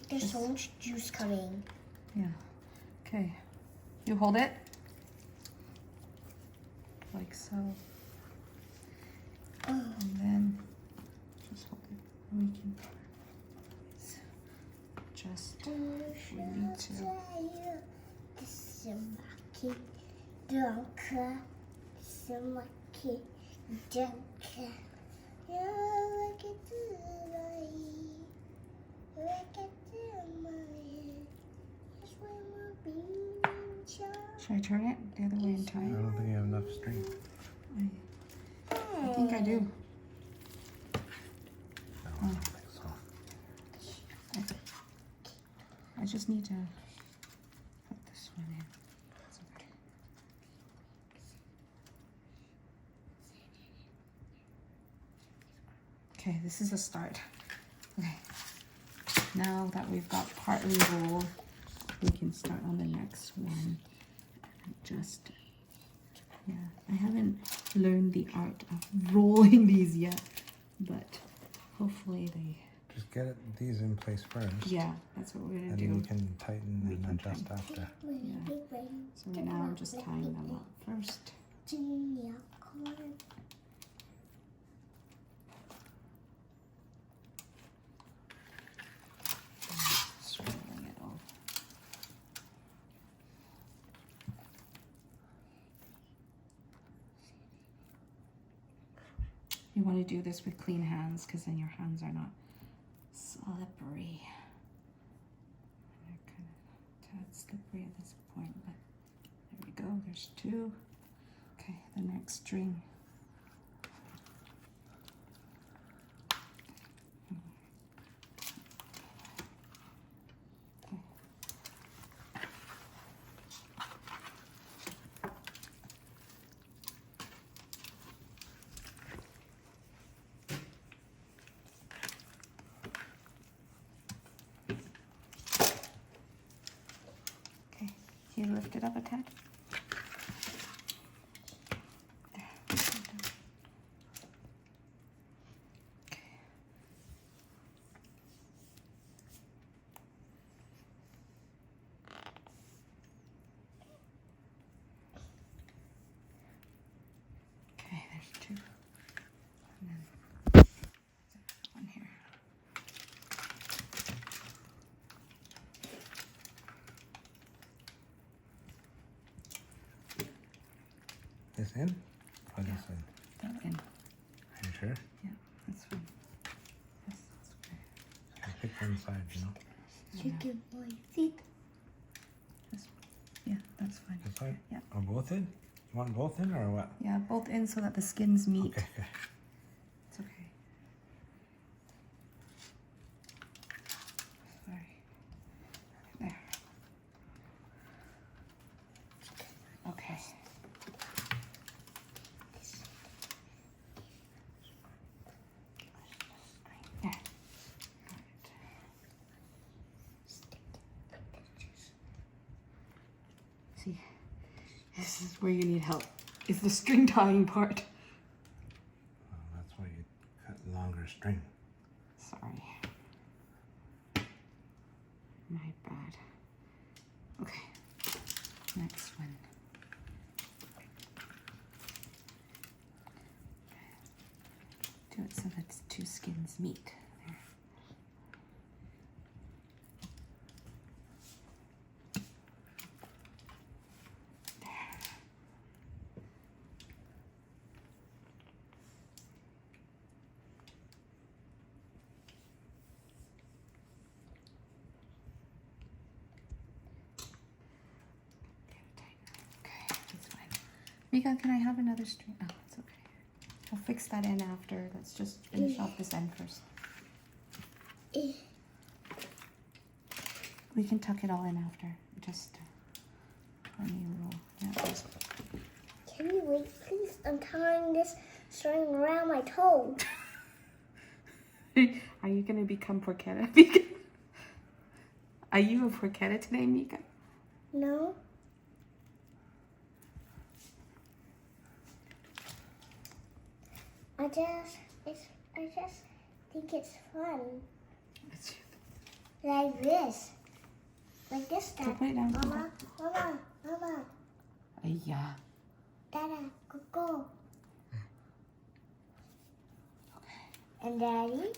There's so much juice coming. Yeah. Okay. You hold it. Like so. And then just hold it. We can just, we need to. Should I turn it the other way and tie I it? don't think you have enough string. I think I do. No, I don't think so. I just need to put this one in. It's okay. Okay, this is a start. Okay. Now that we've got partly rolled, we can start on the next one. Just, yeah, I haven't learned the art of rolling these yet, but hopefully they, Just get these in place first. yeah, that's what we're gonna And do. then you can tighten We and can adjust after. So right now I'm just tying them up first. You want to do this with clean hands because then your hands are not slippery. They're kind of tad slippery at this point, but there we go. There's two. Okay, the next string. Can you lift it up a tad? There. Okay. Okay, there's two. And then one here. This in? Or this in? That in. Are you sure? Yeah, that's fine. Yes, that's okay. I pick one side, you know? Chicken boy feet. Yeah, that's fine. This side? Yeah. Or both in? You want both in or what? Yeah, both in so that the skins meet. Okay, okay. It's okay. Sorry. There. Okay. There. See, this is where you need help. It's the string tying part. Well, that's why you cut longer string. Sorry. My bad. Okay. Next one. Do it so that the two skins meet. There. Okay, that's fine. Mika, can I have another string? Oh, it's okay. We'll fix that in after. Let's just finish off this end first. We can tuck it all in after. Just let me roll. Yeah. Can you wait, please? I'm tying this string around my toe. Are you gonna become Porchetta? Mika? Are you a Porchetta today, Mika? No? I just think it's fun. Like this. Like this So stuff. put it down. Mama. Yeah. Dada, go. Okay. And Daddy?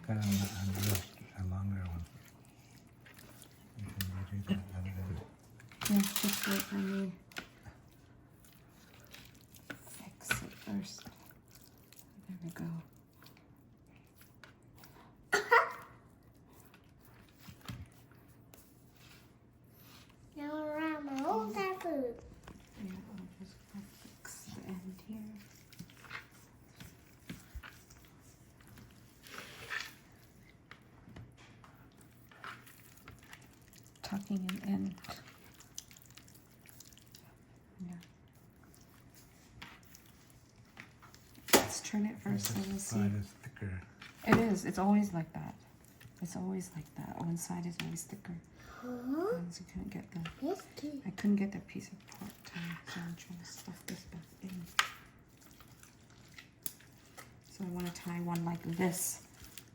Got a longer one. You can redo that other end. Yeah, just wait for me. Fix it first. There we go. Now around my whole tattoo. Yeah, I'll just fix the end here. Tucking it in. Yeah. Let's turn it first so we'll This see. side is thicker. It is. It's always like that. It's always like that. One side is always thicker. Huh? Because you couldn't get the. This kid. I couldn't get that piece of pork tie, so I'm trying to stuff this back in. So I want to tie one like this,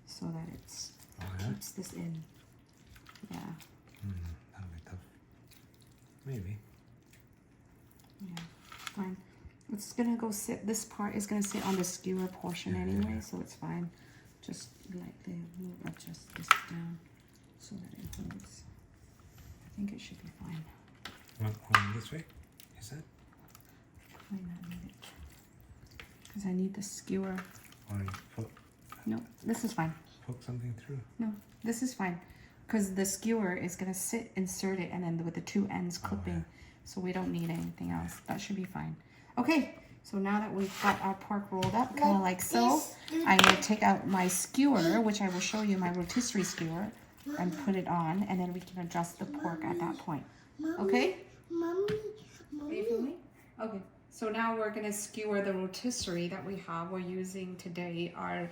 so that it's Oh, yeah? keeps this in. Yeah, That'll be tough. Maybe. yeah, fine. It's gonna go sit. This part is gonna sit on the skewer portion Yeah, anyway, yeah. so it's fine. Just lightly move, adjust this down so that it holds. I think it should be fine. Want one this way? You said? Might not need it. because I need the skewer. Or you No, this is fine. poke something through. No, this is fine. Because the skewer is going to sit, insert it, and then with the two ends clipping. Okay. So we don't need anything else. That should be fine. Okay, so now that we've got our pork rolled up, kind of like so, I'm going to take out my skewer, which I will show you, my rotisserie skewer, and put it on, and then we can adjust the pork at that point. Okay? Mommy. Are you filming? Okay. So now we're going to skewer the rotisserie that we have. We're using today our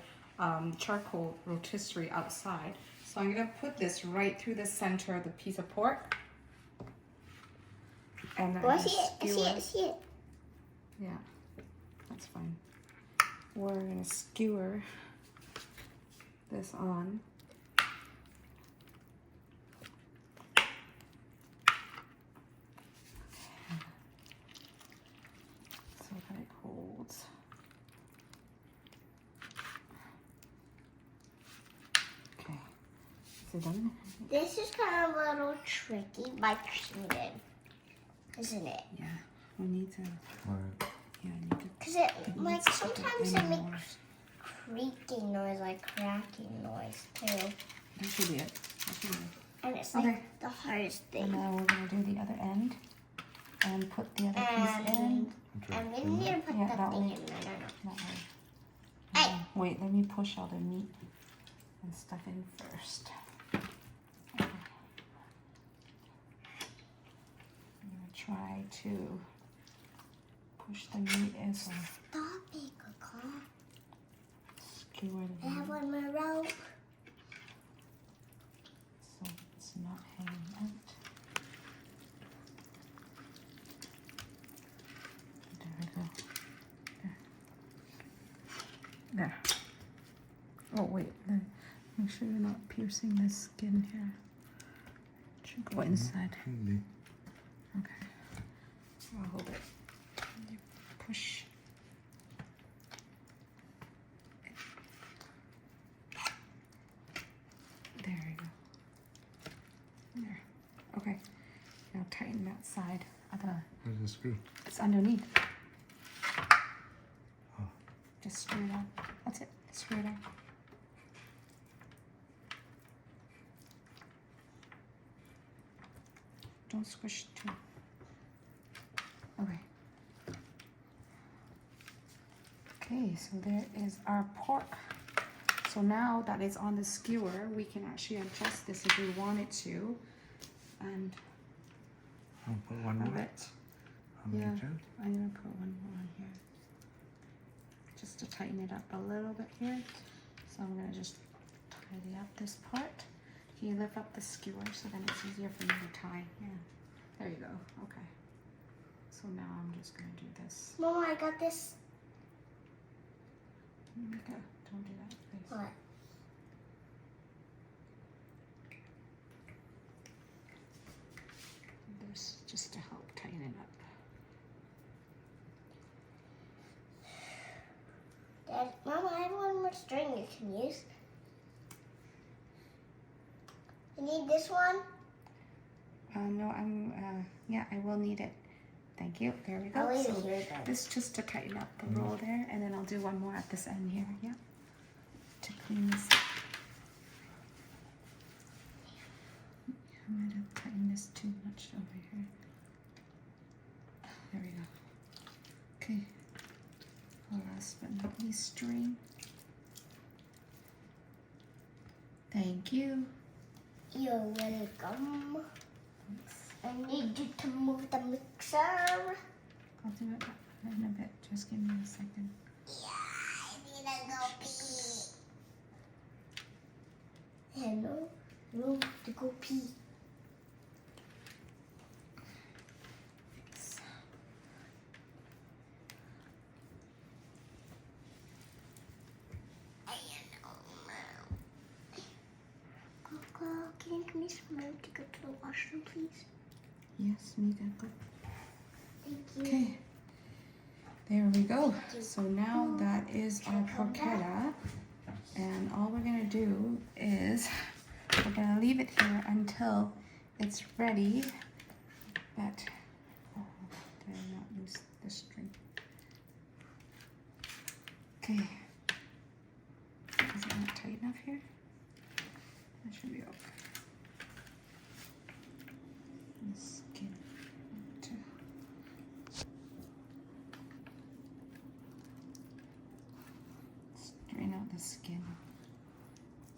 charcoal rotisserie outside. So I'm going to put this right through the center of the piece of pork. And then Oh, I see it. Yeah, that's fine. We're going to skewer this on. So that it holds. Okay. Is it done? This is kind of a little tricky by Christian, isn't it? Yeah. We need to. Right. Yeah, I need to. Because it like needs to sometimes get it in more. makes creaking noise, like cracking noise too. That should be it. That should be it. And it's Okay. like the hardest And thing. now we're gonna do the other end and put the other piece in. And we need to put Yeah, the that thing way. in there. No. That way. Hey. Wait, let me push all the meat and stuff in first. Okay. I'm gonna try to push the meat in so Stop it, Coco. skewer the I have meat one more rope. so it's not hanging out. There we go. There. Oh wait, make sure you're not piercing the skin here. It should go inside. Should be. Okay. I'll hold it. You push. There you go. There. Okay. Now tighten that side of the. Where's the screw? It's underneath. Oh. Just screw it up. That's it. Screw it up. Don't squish too. Okay. Okay, so there is our pork. So now that it's on the skewer, we can actually adjust this if we wanted to. And I'll put one Have more. it. On the Yeah. edge. I'm gonna put one more on here. Just to tighten it up a little bit here. So I'm gonna just tidy up this part. Can you lift up the skewer so then it's easier for me to tie? Yeah. There you go. Okay. So now I'm just gonna do this. Mama, I got this. Okay. Don't do that, please. What? This just to help tighten it up. Dad, Mama, I have one more string you can use. You need this one? No, yeah, I will need it. Thank you. There we go. I'll leave So it here then. this just to tighten up the roll there, and then I'll do one more at this end here. Yeah. To clean this up. I might have tightened this too much over here. There we go. Okay. Last but not least, string. Thank you. You're welcome. Thanks. I need you to move the mixer. I'll do it in a bit. Just give me a second. Yeah, I need to go pee. Hello, room to go pee. Thanks. Coco, can you give me some room to go to the washroom, please? Yes, Mika. Thank you. Okay. There we go. So now that is our porchetta. And all we're going to do is we're going to leave it here until it's ready. But, oh, did I not lose the string? Okay. Is it not tight enough here? That should be okay. The skin. Strain out the skin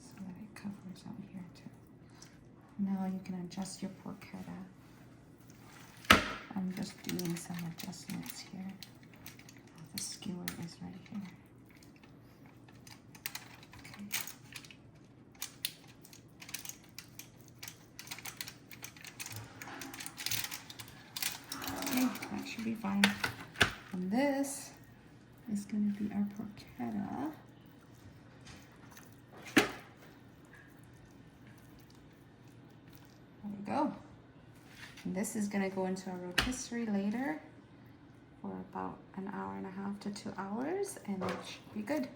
so that it covers out here too. Now you can adjust your porchetta. I'm just doing some adjustments here. The skewer is right here. Okay, that should be fine. And this is going to be our porchetta. There we go. And this is going to go into our rotisserie later for about an hour and a half to 2 hours, and it should be good.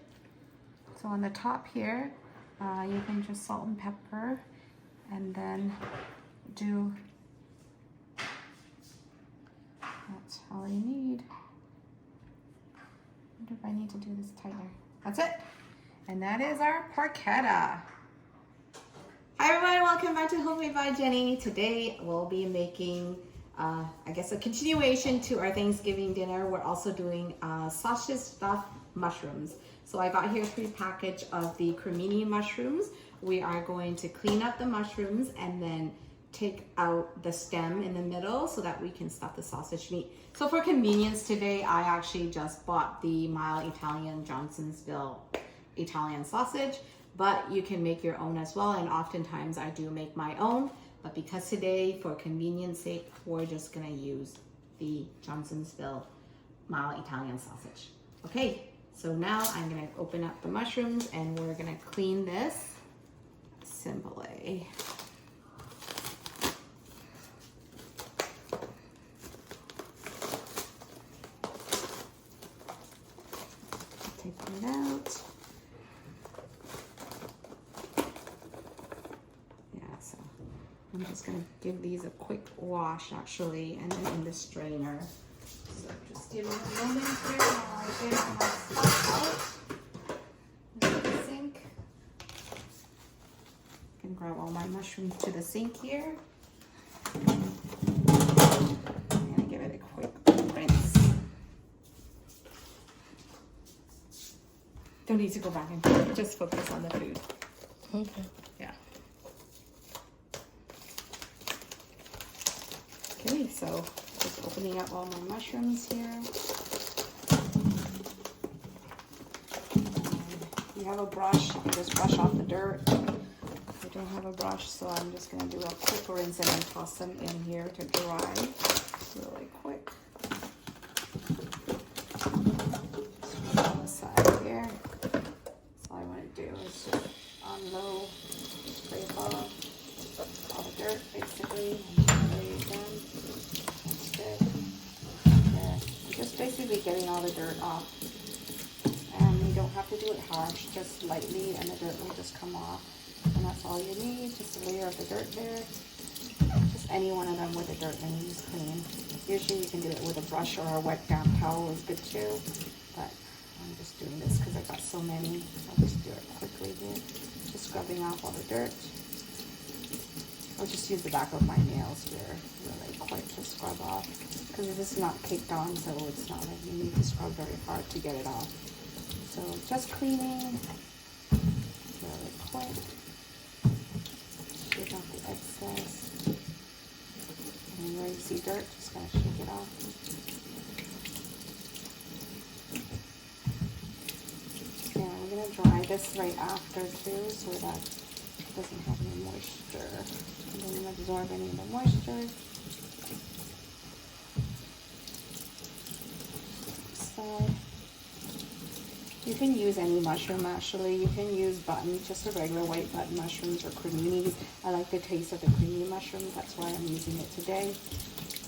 So on the top here, you can just salt and pepper, and then do, that's all you need. I wonder if I need to do this tighter. That's it. And that is our porchetta. Hi everyone, welcome back to Homemade by Jenny. Today we'll be making, I guess, a continuation to our Thanksgiving dinner. We're also doing sausage stuffed mushrooms. So I got here 3 packages of the cremini mushrooms. We are going to clean up the mushrooms and then take out the stem in the middle so that we can stuff the sausage meat. So for convenience today, I actually just bought the mild Italian Johnsonville Italian sausage, but you can make your own as well. And oftentimes I do make my own, but because today, for convenience sake, we're just gonna use the Johnsonville mild Italian sausage. Okay, so now I'm gonna open up the mushrooms and we're gonna clean this simply. Take it out. I'm just gonna give these a quick wash actually, and then in the strainer. So just give me a moment here while I get my stuff out. Into the sink. I can grab all my mushrooms to the sink here. I'm gonna give it a quick rinse. Don't need to go back and just focus on the food. Okay. Yeah. Okay, so just opening up all my mushrooms here. If you have a brush, you can just brush off the dirt. I don't have a brush, so I'm just going to do a quick rinse and then toss them in here to dry really quick. Just on the side here. So all I want to do is just on low, scrape off all the dirt basically. That's good. Yeah. Just basically getting all the dirt off. And you don't have to do it harsh, just lightly, and the dirt will just come off. And that's all you need, just a layer of the dirt there. Just any one of them with the dirt, and you just clean. Usually you can do it with a brush or a wet damp towel is good too. But I'm just doing this because I got so many. I'll just do it quickly here. Just scrubbing off all the dirt. I'll just use the back of my nails here really quick to scrub off, because this is not caked on, so it's not like you need to scrub very hard to get it off. So just cleaning really quick, shake off the excess, and where you see dirt, just gonna shake it off. Yeah, I'm gonna dry this right after too, so that it doesn't have any moisture. It doesn't absorb any of the moisture. So you can use any mushroom actually. You can use button, just a regular white button mushrooms or creminis. I like the taste of the cremini mushrooms, that's why I'm using it today.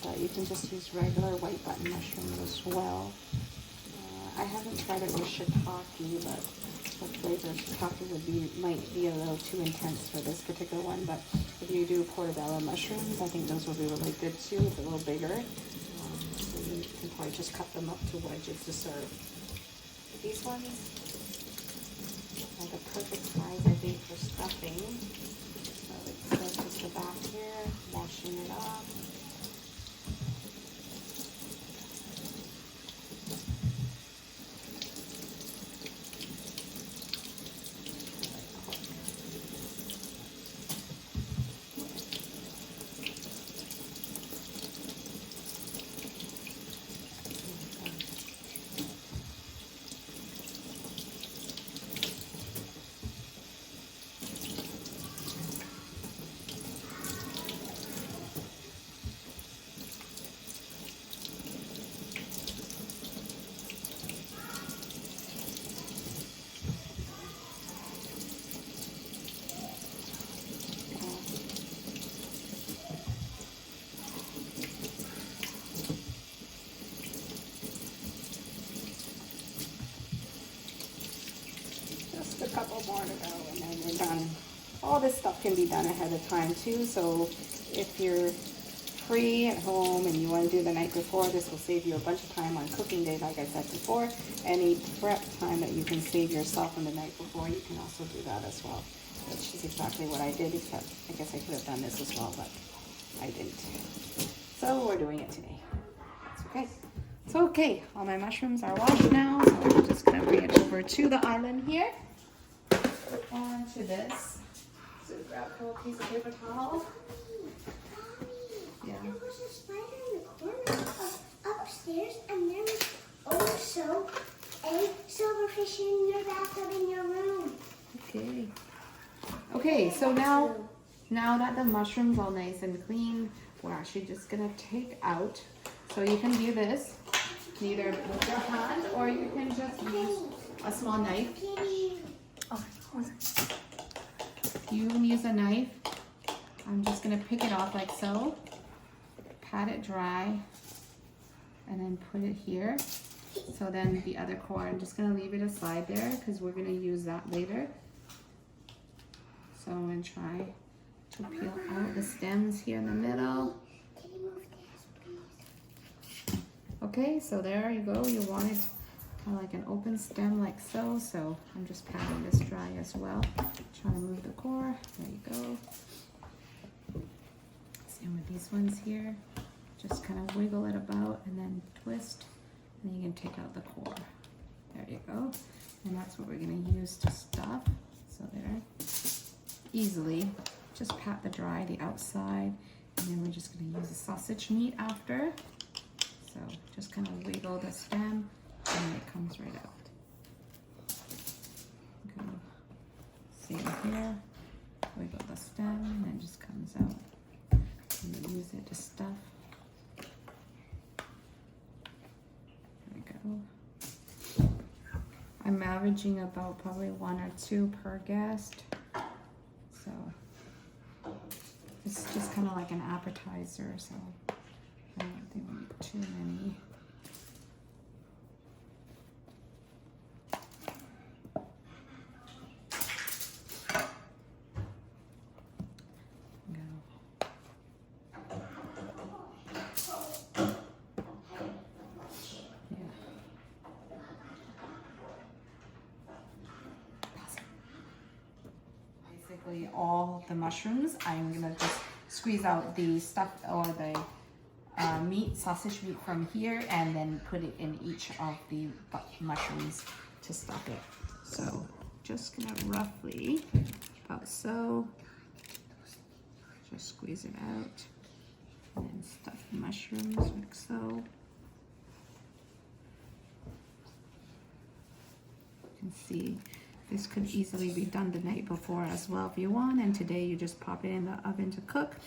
But you can just use regular white button mushrooms as well. I haven't tried it with shiitake, but the flavor of shiitake might be a little too intense for this particular one. But if you do portobello mushrooms, I think those will be really good too. It's a little bigger. So you can probably just cut them up to wedges to serve. These ones are the perfect size, I think, for stuffing. So it's just the back here, washing it off. Just a couple more to go and then we're done. All this stuff can be done ahead of time too, so if you're free at home and you want to do the night before, this will save you a bunch of time on cooking day, like I said before. Any prep time that you can save yourself on the night before, you can also do that as well. Which is exactly what I did, except I guess I could have done this as well, but I didn't. So we're doing it today. It's okay. It's okay. All my mushrooms are washed now, so I'm just going to bring it over to the island here. And to this. So grab a little piece of paper towel. Yeah. There was a spider in the corner of upstairs, and there was also a silverfish in your bathtub in your room. Okay. Okay, so now that the mushrooms all nice and clean, we're actually just gonna take out. So you can do this either with your hand or you can just use a small knife. Oh, you can use a knife. I'm just gonna pick it off like so, pat it dry, and then put it here. So then the other core, I'm just gonna leave it aside there because we're gonna use that later. So I'm going to try to peel out the stems here in the middle. Can you move this, please? Okay, so there you go. You want it kind of like an open stem like so. So I'm just patting this dry as well. Trying to move the core. There you go. Same with these ones here. Just kind of wiggle it about and then twist. And then you can take out the core. There you go. And that's what we're going to use to stuff. So there. Easily just pat the dry the outside, and then we're just going to use the sausage meat after. So just kind of wiggle the stem and it comes right out. Okay. Same here, wiggle the stem and it just comes out. And then use it to stuff. There we go. I'm averaging about probably 1 or 2 per guest. So it's just kind of like an appetizer, so I don't think we need too many. All the mushrooms, I'm gonna just squeeze out the stuff or the meat, sausage meat from here, and then put it in each of the mushrooms to stuff it. So just gonna roughly about so, just squeeze it out and then stuff the mushrooms like so. You can see this could easily be done the night before as well if you want, and today you just pop it in the oven to cook.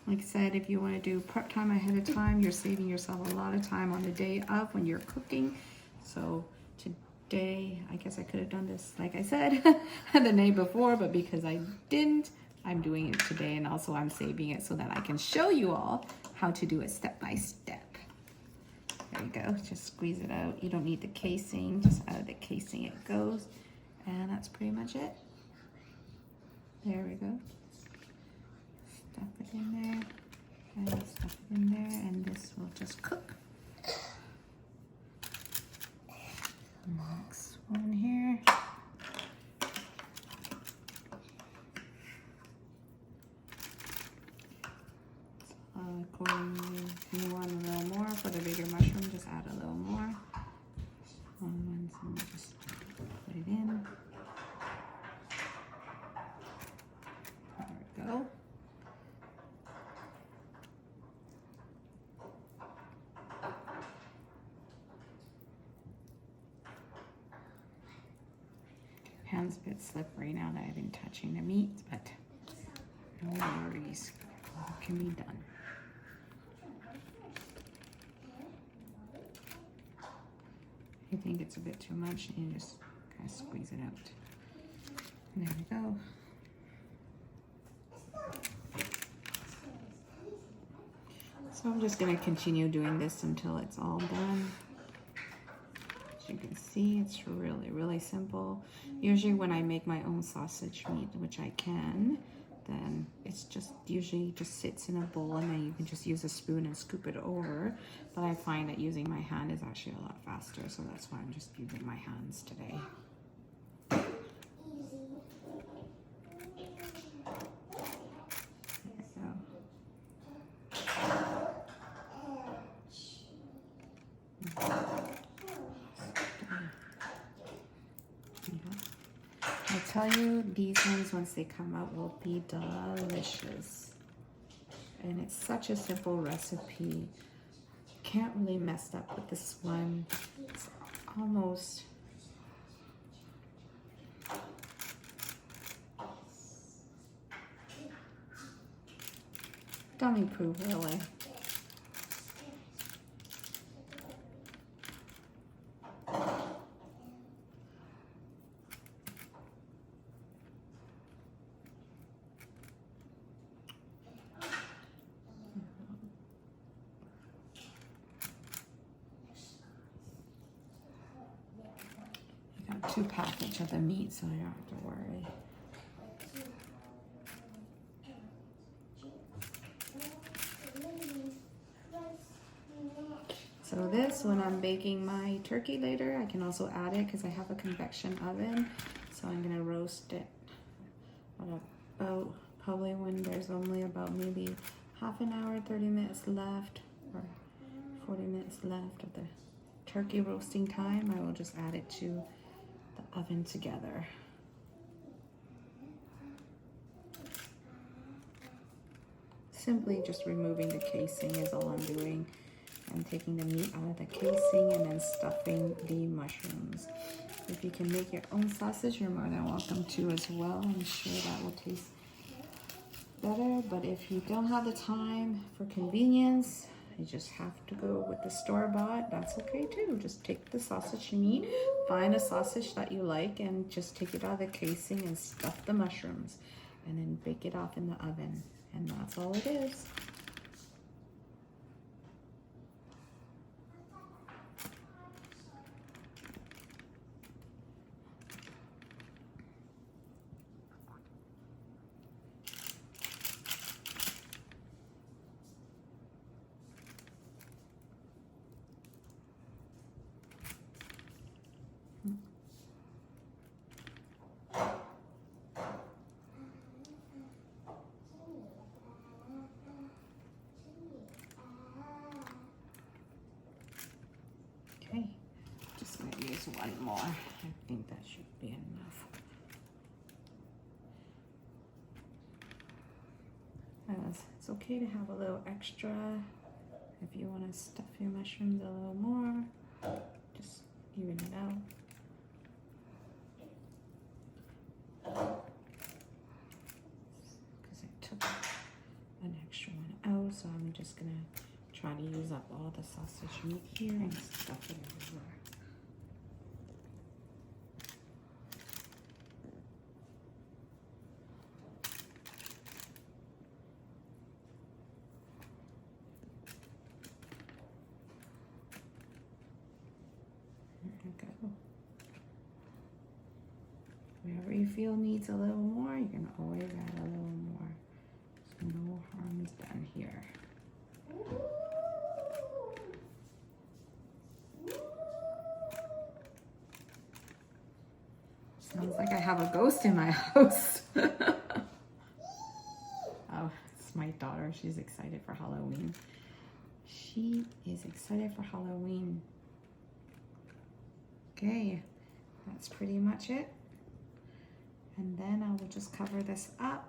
Like I said, if you want to do prep time ahead of time, you're saving yourself a lot of time on the day of when you're cooking. So today, I guess I could have done this, like I said, the night before, but because I didn't, I'm doing it today, and also I'm saving it so that I can show you all how to do it step by step. There you go, just squeeze it out. You don't need the casing, just out of the casing it goes. And that's pretty much it. There we go. Stuff it in there, and stuff it in there, and this will just cook. Next one here. If you want a little more for the bigger mushroom, just add a little more. And just put it in. There we go. Pan's a bit slippery now that I've been touching the meat, but no worries, it can be done. If you think it's a bit too much, you just kind of squeeze it out. And there we go. So I'm just gonna continue doing this until it's all done. As you can see, it's really, really simple. Usually when I make my own sausage meat, which I can, then it's just usually just sits in a bowl and then you can just use a spoon and scoop it over. But I find that using my hand is actually a lot faster, so that's why I'm just using my hands today. I tell you, these ones, once they come out, will be delicious. And it's such a simple recipe. Can't really mess up with this one. It's almost dummy proof, really. Two packets of the meat, so you don't have to worry. So this, when I'm baking my turkey later, I can also add it because I have a convection oven. So I'm gonna roast it about probably when there's only about maybe half an hour, 30 minutes left, or 40 minutes left of the turkey roasting time. I will just add it to the oven together. Simply just removing the casing is all I'm doing. I'm taking the meat out of the casing and then stuffing the mushrooms. If you can make your own sausage, you're more than welcome to as well. I'm sure that will taste better, but if you don't have the time for convenience, you just have to go with the store-bought. That's okay too. Just take the sausage meat, find a sausage that you like, and just take it out of the casing and stuff the mushrooms, and then bake it off in the oven. And that's all it is. Okay, just gonna use one more. I think that should be enough. It's okay to have a little extra. If you want to stuff your mushrooms a little more, just even it out. Because I took an extra one out, so I'm just gonna try to use up all the sausage meat here and stuff it everywhere. There we go. Wherever you feel needs a little more, you can always add a little more. So no harm is done here. have a ghost in my house. Oh, it's my daughter. She's excited for Halloween. She is excited for Halloween. Okay, that's pretty much it. And then I will just cover this up.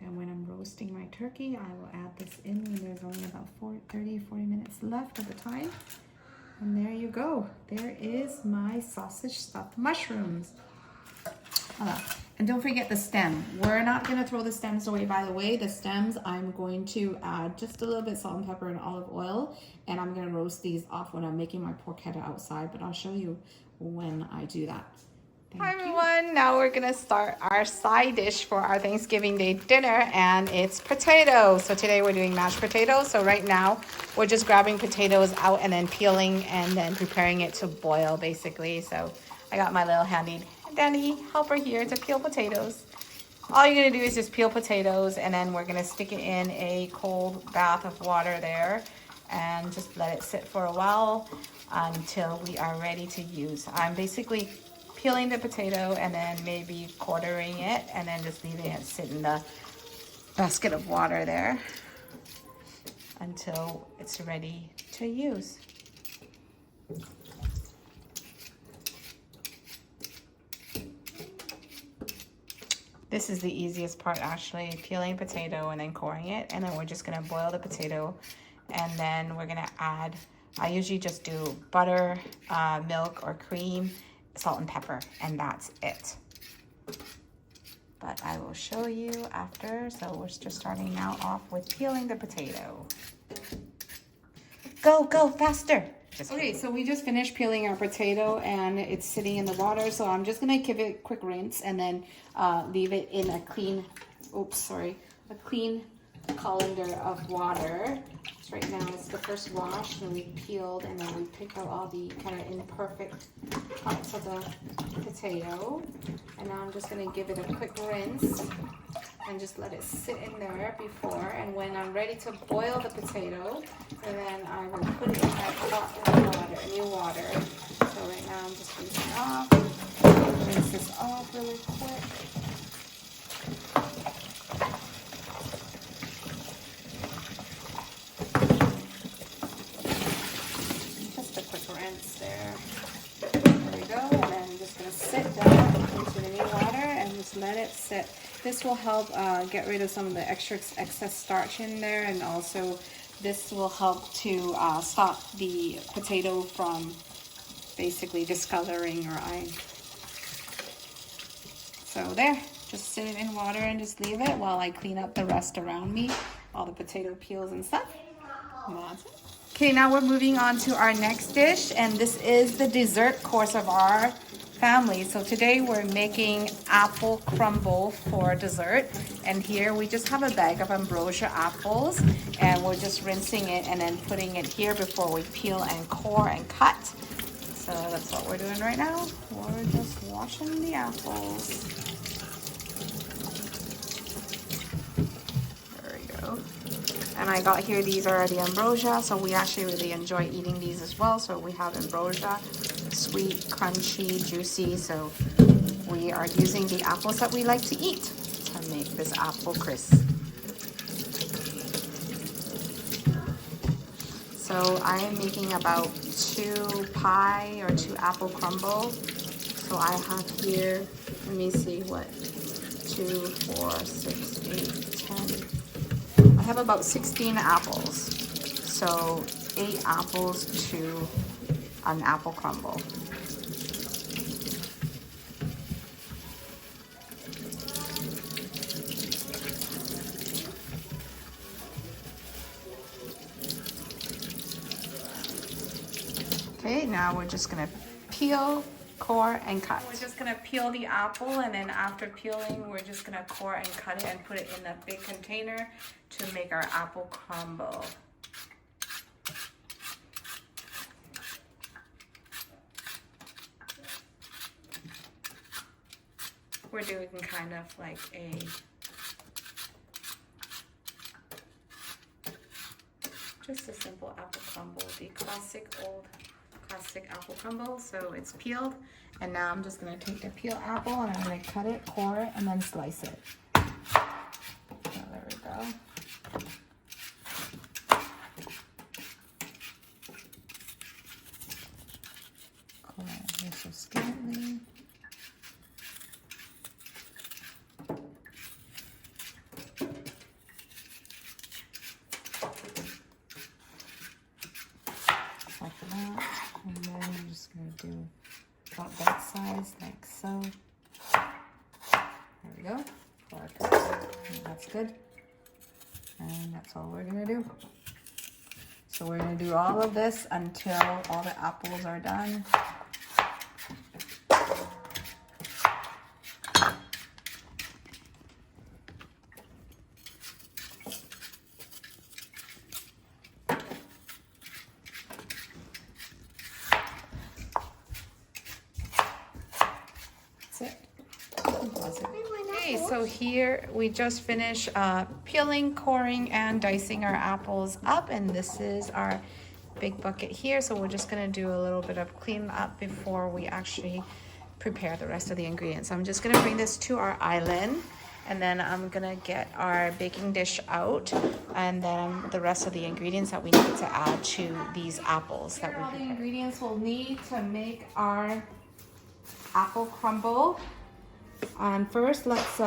And when I'm roasting my turkey, I will add this in when there's only about 40 minutes left of the time. And there you go. There is my sausage stuffed mushrooms. And don't forget the stem. We're not gonna throw the stems away, by the way. The stems, I'm going to add just a little bit salt and pepper and olive oil, and I'm gonna roast these off when I'm making my porchetta outside, but I'll show you when I do that. Hi everyone, now we're gonna start our side dish for our Thanksgiving Day dinner, and it's potatoes. So today we're doing mashed potatoes. So right now we're just grabbing potatoes out and then peeling and then preparing it to boil basically. So I got my little handy dandy helper here to peel potatoes. All you're gonna do is just peel potatoes, and then we're gonna stick it in a cold bath of water there and just let it sit for a while until we are ready to use. I'm basically peeling the potato and then maybe quartering it and then just leaving it sit in the basket of water there until it's ready to use. This is the easiest part actually, peeling potato and then coring it, and then we're just gonna boil the potato, and then we're gonna add, I usually just do butter, milk or cream, salt and pepper, and that's it. But I will show you after. So we're just starting now off with peeling the potato. Go faster. Okay, so we just finished peeling our potato and it's sitting in the water. So I'm just gonna give it a quick rinse and then leave it in a clean, a clean colander of water. So right now it's the first wash, and we peeled and then we picked out all the kind of imperfect parts of the potato. And now I'm just gonna give it a quick rinse and just let it sit in there before. And when I'm ready to boil the potato, and then I will put it in that pot of water, new water. So right now I'm just rinsing off. Rinse this off really quick. There we go, and then I'm just going to sit down into the new water and just let it sit. This will help get rid of some of the excess starch in there, and also this will help to stop the potato from basically discoloring or eyeing. So there, just sit it in water and just leave it while I clean up the rest around me, all the potato peels and stuff. And that's it. Okay, now we're moving on to our next dish, and this is the dessert course of our family. So today we're making apple crumble for dessert, and here we just have a bag of ambrosia apples, and we're just rinsing it and then putting it here before we peel and core and cut. So that's what we're doing right now. We're just washing the apples. There we go. And I got here, these are the ambrosia, so we actually really enjoy eating these as well. So we have ambrosia, sweet, crunchy, juicy. So we are using the apples that we like to eat to make this apple crisp. So I am making about 2 pie or 2 apple crumble. So I have here, let me see, 2, 4, 6, 8, 10. I have about 16 apples, so 8 apples to an apple crumble. Okay, now we're just gonna peel, core, and cut. We're just gonna peel the apple, and then after peeling, we're just gonna core and cut it and put it in a big container to make our apple crumble. We're doing kind of like just a simple apple crumble, the classic apple crumble. So it's peeled And now I'm just gonna take the peel apple and I'm gonna cut it, core it, and then slice it. So there we go. Core it here so slightly. Like that. And then I'm just gonna do about that size, like so. There we go. That's good. And that's all we're gonna do. So we're gonna do all of this until all the apples are done. Okay, so here we just finished peeling, coring, and dicing our apples up, and this is our big bucket here. So we're just gonna do a little bit of clean up before we actually prepare the rest of the ingredients. I'm just gonna bring this to our island, and then I'm gonna get our baking dish out, and then the rest of the ingredients that we need to add to these apples. Here are all the ingredients we'll need to make our apple crumble. And first, let's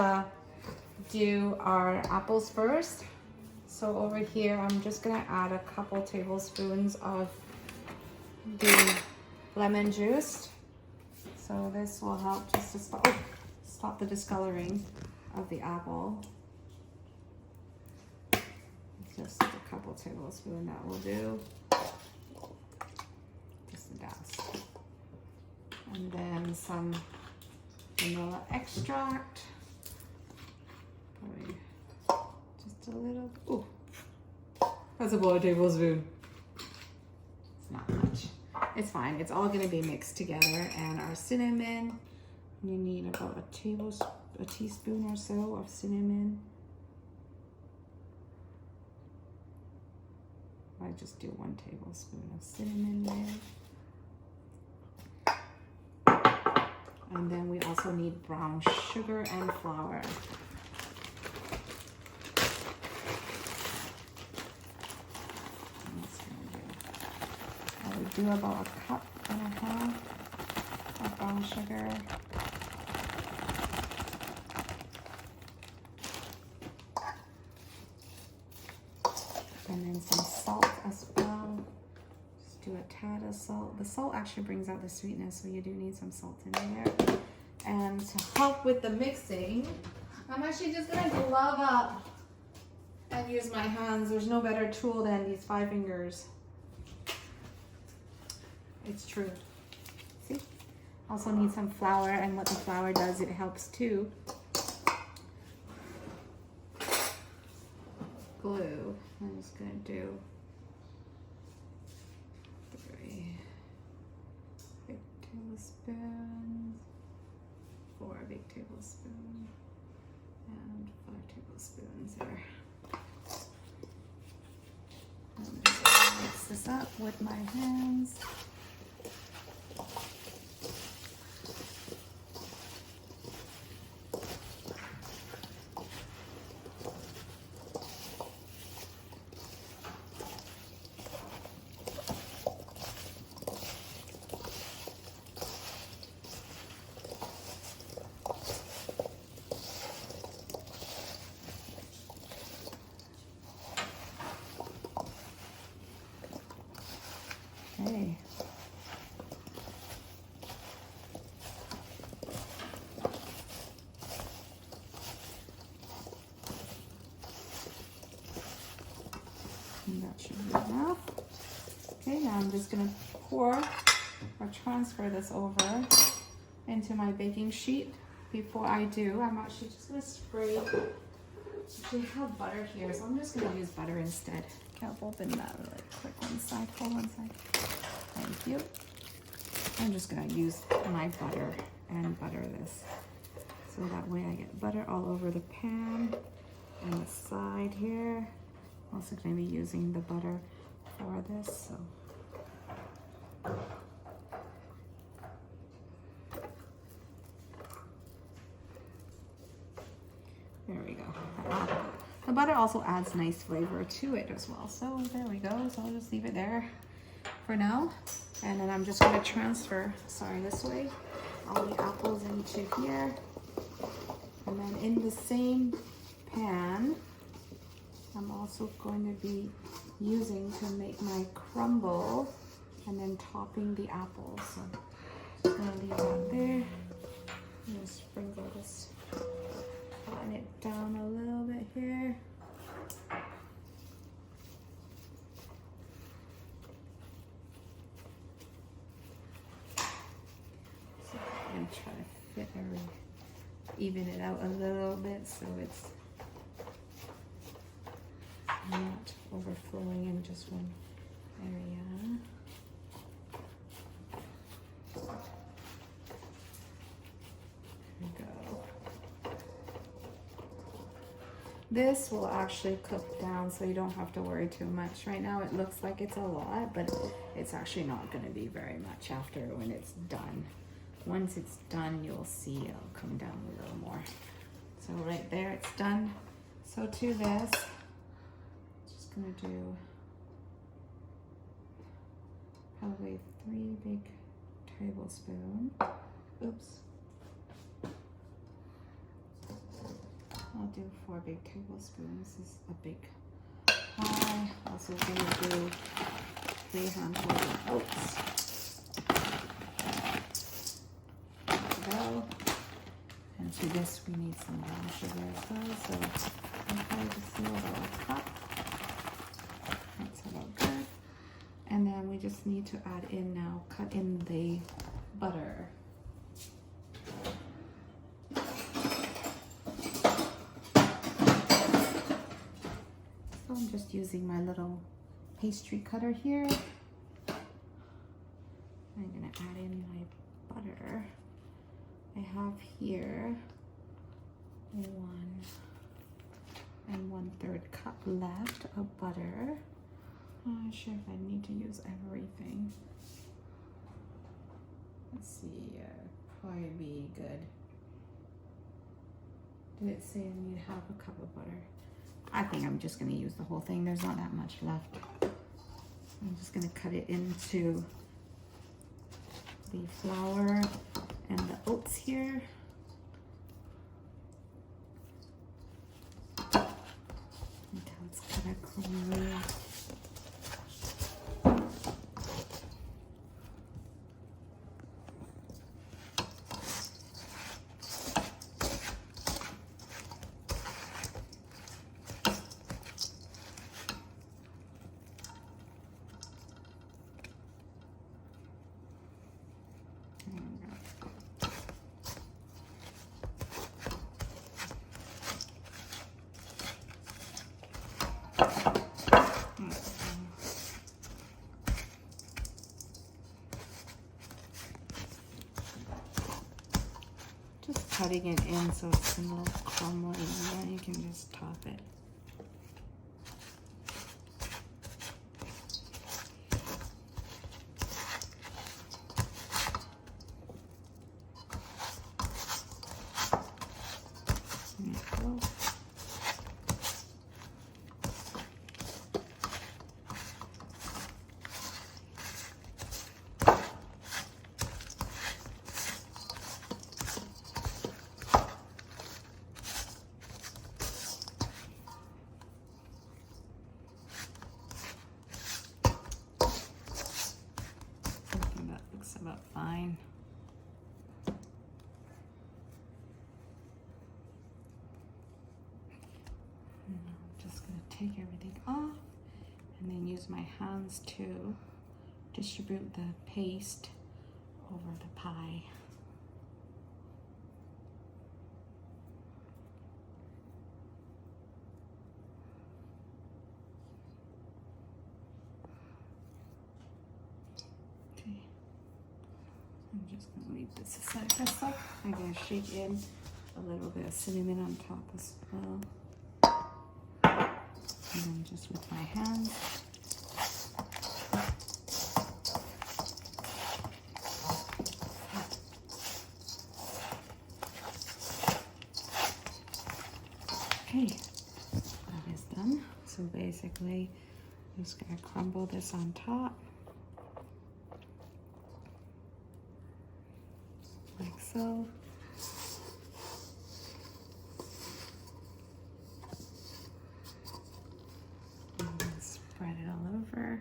do our apples first. So over here, I'm just gonna add a couple tablespoons of the lemon juice. So this will help just to stop the discoloring of the apple. Just a couple tablespoons, that will do. Just a dash. And then some vanilla extract. Probably just a little. Ooh, that's about a tablespoon. It's not much. It's fine. It's all gonna be mixed together. And our cinnamon. You need about a teaspoon or so of cinnamon. I just do 1 tablespoon of cinnamon there. And then we also need brown sugar and flour. I would do about 1.5 cups of brown sugar. And then some salt as well. Do a tad of salt. The salt actually brings out the sweetness, so you do need some salt in there. And to help with the mixing, I'm actually just gonna glove up and use my hands. There's no better tool than these 5 fingers. It's true. See? Also need some flour, and what the flour does, it helps too. Glue. I'm just gonna do 3 big tablespoons, 4 big tablespoons, and 5 tablespoons there. I'm just gonna mix this up with my hands. Okay. And that should be enough. Okay, now I'm just gonna pour or transfer this over into my baking sheet. Before I do, I'm actually just gonna spray. Actually, I have butter here, so I'm just gonna use butter instead. I'll open that really quick. Hold one side. Thank you. I'm just gonna use my butter and butter this. So that way I get butter all over the pan and the side here. I'm also gonna be using the butter for this, so. The butter also adds nice flavor to it as well. So there we go. So I'll just leave it there for now. And then I'm just going to transfer, this way, all the apples into here. And then in the same pan, I'm also going to be using to make my crumble and then topping the apples. So just gonna leave that there. Just sprinkle this, flatten it down a little bit here. So I'm gonna try to fit even it out a little bit so it's not overflowing in just one area. There we go. This will actually cook down so you don't have to worry too much. Right now it looks like it's a lot, but it's actually not going to be very much after when it's done. Once it's done, you'll see it'll come down a little more. So right there, it's done. So to this, just gonna do probably 3 big tablespoons. Oops. I'll do 4 big tablespoons. This is a big pie. Also gonna do 3 handfuls of oats. And to this we need some brown sugar as well, so I'll probably just do about a cup. That's about good. And then we just need to add in now, cut in the butter. So I'm just using my little pastry cutter here. I'm gonna add in my butter. I have here 1 1/3 cup left of butter. I'm not sure if I need to use everything. Let's see, probably be good. Did it say I need 1/2 cup of butter? I think I'm just gonna use the whole thing. There's not that much left. I'm just gonna cut it into the flour and the oats here. Until it's kind of creamy. Just cutting it in so it's a little crumbly, and then you can just top it. There you go. About fine. And I'm just going to take everything off and then use my hands to distribute the paste over the pie. I'm just going to leave this aside for a sec. I'm going to shake in a little bit of cinnamon on top as well. And then just with my hands. Okay, that So basically, I'm just gonna crumble this on top. Like so. And then spread it all over.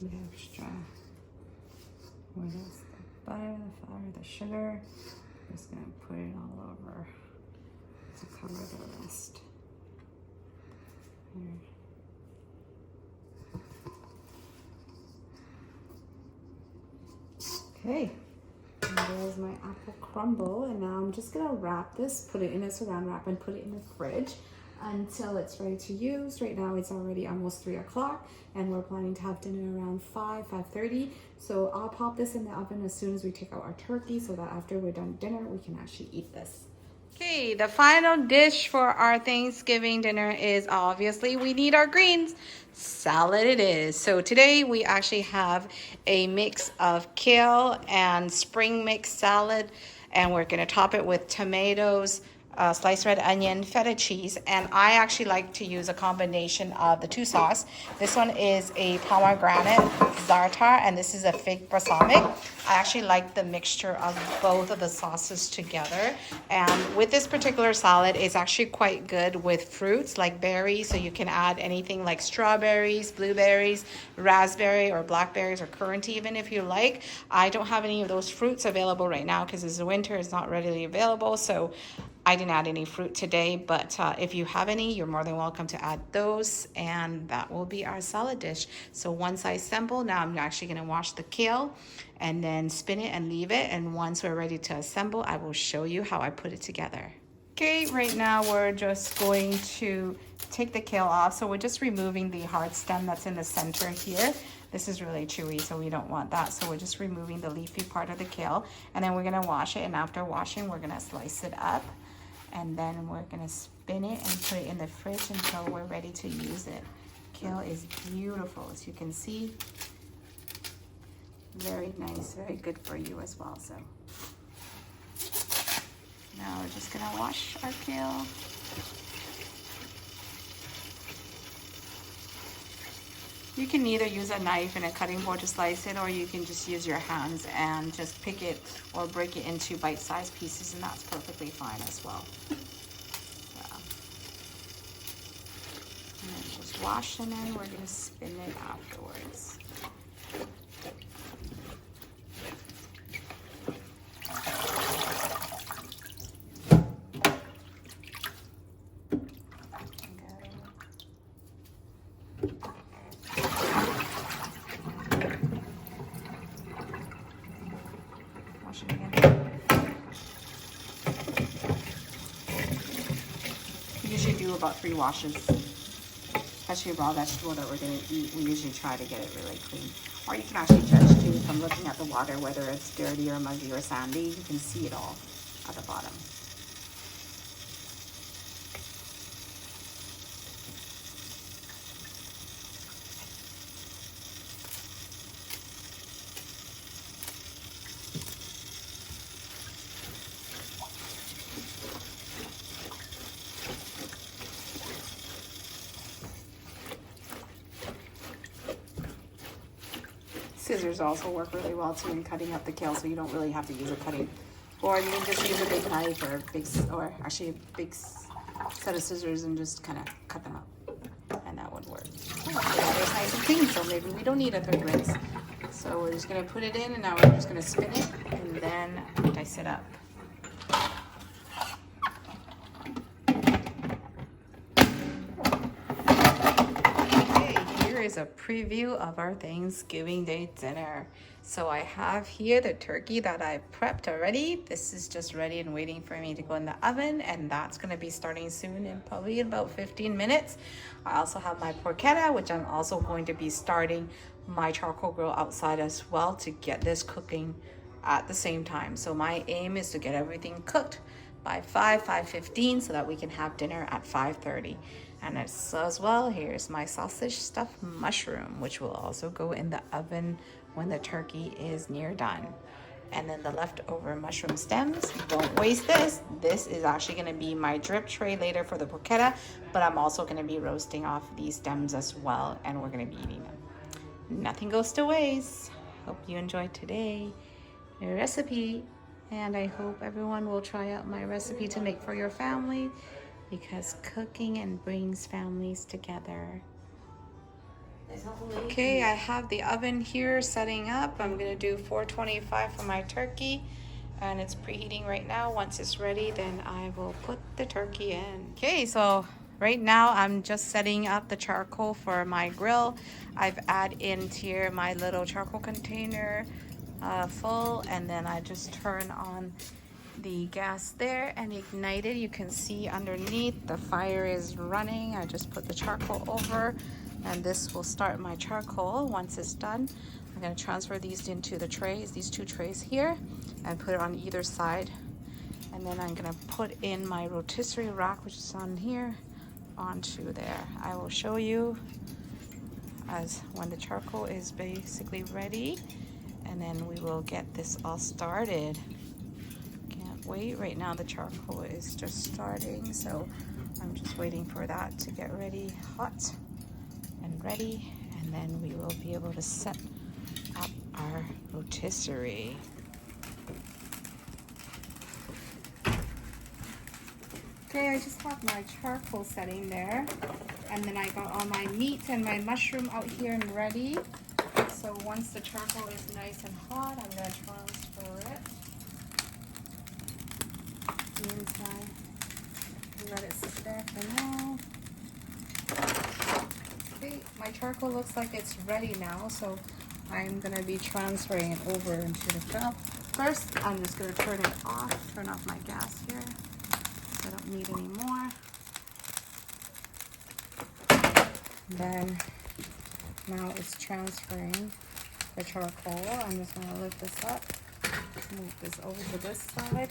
The extra, what is the butter, the flour, the sugar. I'm just gonna put it all over to cover the rest. Here. Okay, and there's my apple crumble, and now I'm just gonna wrap this, put it in a saran wrap and put it in the fridge until it's ready to use. Right now it's already almost 3 o'clock and we're planning to have dinner around 5:30. So I'll pop this in the oven as soon as we take out our turkey so that after we're done dinner, we can actually eat this. Okay, the final dish for our Thanksgiving dinner is obviously we need our greens. Salad it is. So today we actually have a mix of kale and spring mix salad, and we're gonna top it with tomatoes, sliced red onion, feta cheese, and I actually like to use a combination of the two sauce. This one is a pomegranate za'atar, and this is a fig balsamic. I actually like the mixture of both of the sauces together, and with this particular salad, it's actually quite good with fruits like berries, so you can add anything like strawberries, blueberries, raspberry, or blackberries, or currant even if you like. I don't have any of those fruits available right now because it's winter, it's not readily available, so I didn't add any fruit today, but if you have any, you're more than welcome to add those, and that will be our salad dish. So once I assemble, now I'm actually gonna wash the kale and then spin it and leave it, and once we're ready to assemble, I will show you how I put it together. Okay, right now we're just going to take the kale off, so we're just removing the hard stem that's in the center here. This is really chewy, so we don't want that. So we're just removing the leafy part of the kale, and then we're gonna wash it, and after washing, we're gonna slice it up. And then we're gonna spin it and put it in the fridge until we're ready to use it. Kale is beautiful, as you can see. Very nice, very good for you as well. So now we're just gonna wash our kale. You can either use a knife and a cutting board to slice it, or you can just use your hands and just pick it or break it into bite-sized pieces, and that's perfectly fine as well. Yeah. And then just wash, and then we're gonna spin it afterwards. Usually do about 3 washes, especially raw vegetable that we're going to eat. We usually try to get it really clean. Or you can actually judge too from looking at the water, whether it's dirty or muggy or sandy. You can see it all at the bottom. Scissors also work really well too in cutting up the kale, so you don't really have to use a cutting board. You can just use a big knife or actually a big set of scissors and just kind of cut them up, and that would work. Oh, the water's nice and clean, so maybe we don't need a third rinse. So we're just gonna put it in, and now we're just gonna spin it and then dice it up. Is a preview of our Thanksgiving Day dinner. So I have here the turkey that I prepped already. This is just ready and waiting for me to go in the oven, and that's going to be starting soon, in probably about 15 minutes. I also have my porchetta, which I'm also going to be starting my charcoal grill outside as well to get this cooking at the same time. So my aim is to get everything cooked by 5:15 so that we can have dinner at 5:30. And as well, here's my sausage stuffed mushroom, which will also go in the oven when the turkey is near done. And then the leftover mushroom stems, don't waste this. This is actually gonna be my drip tray later for the porchetta, but I'm also gonna be roasting off these stems as well, and we're gonna be eating them. Nothing goes to waste. Hope you enjoyed today's recipe, and I hope everyone will try out my recipe to make for your family, because cooking and brings families together. Okay, I have the oven here setting up. I'm gonna do 425 for my turkey, and it's preheating right now. Once it's ready, then I will put the turkey in. Okay, so right now I'm just setting up the charcoal for my grill. I've added in here my little charcoal container full, and then I just turn on the gas there and ignite it. You can see underneath the fire is running. I just put the charcoal over, and this will start my charcoal. Once it's done, I'm going to transfer these into the trays, these two trays here, and put it on either side. And then I'm going to put in my rotisserie rack, which is on here, onto there. I will show you as when the charcoal is basically ready, and then we will get this all started. Can't wait. Right now the charcoal is just starting, so I'm just waiting for that to get ready, hot and ready, and then we will be able to set up our rotisserie. Okay, I just have my charcoal setting there, and then I got all my meat and my mushroom out here and ready. So once the charcoal is nice and hot, I'm going to transfer it inside. Let it sit there for now. Okay, my charcoal looks like it's ready now, so I'm going to be transferring it over into the grill. First, I'm just going to turn off my gas here. I don't need any more. Then now it's transferring the charcoal. I'm just going to lift this up, move this over to this side.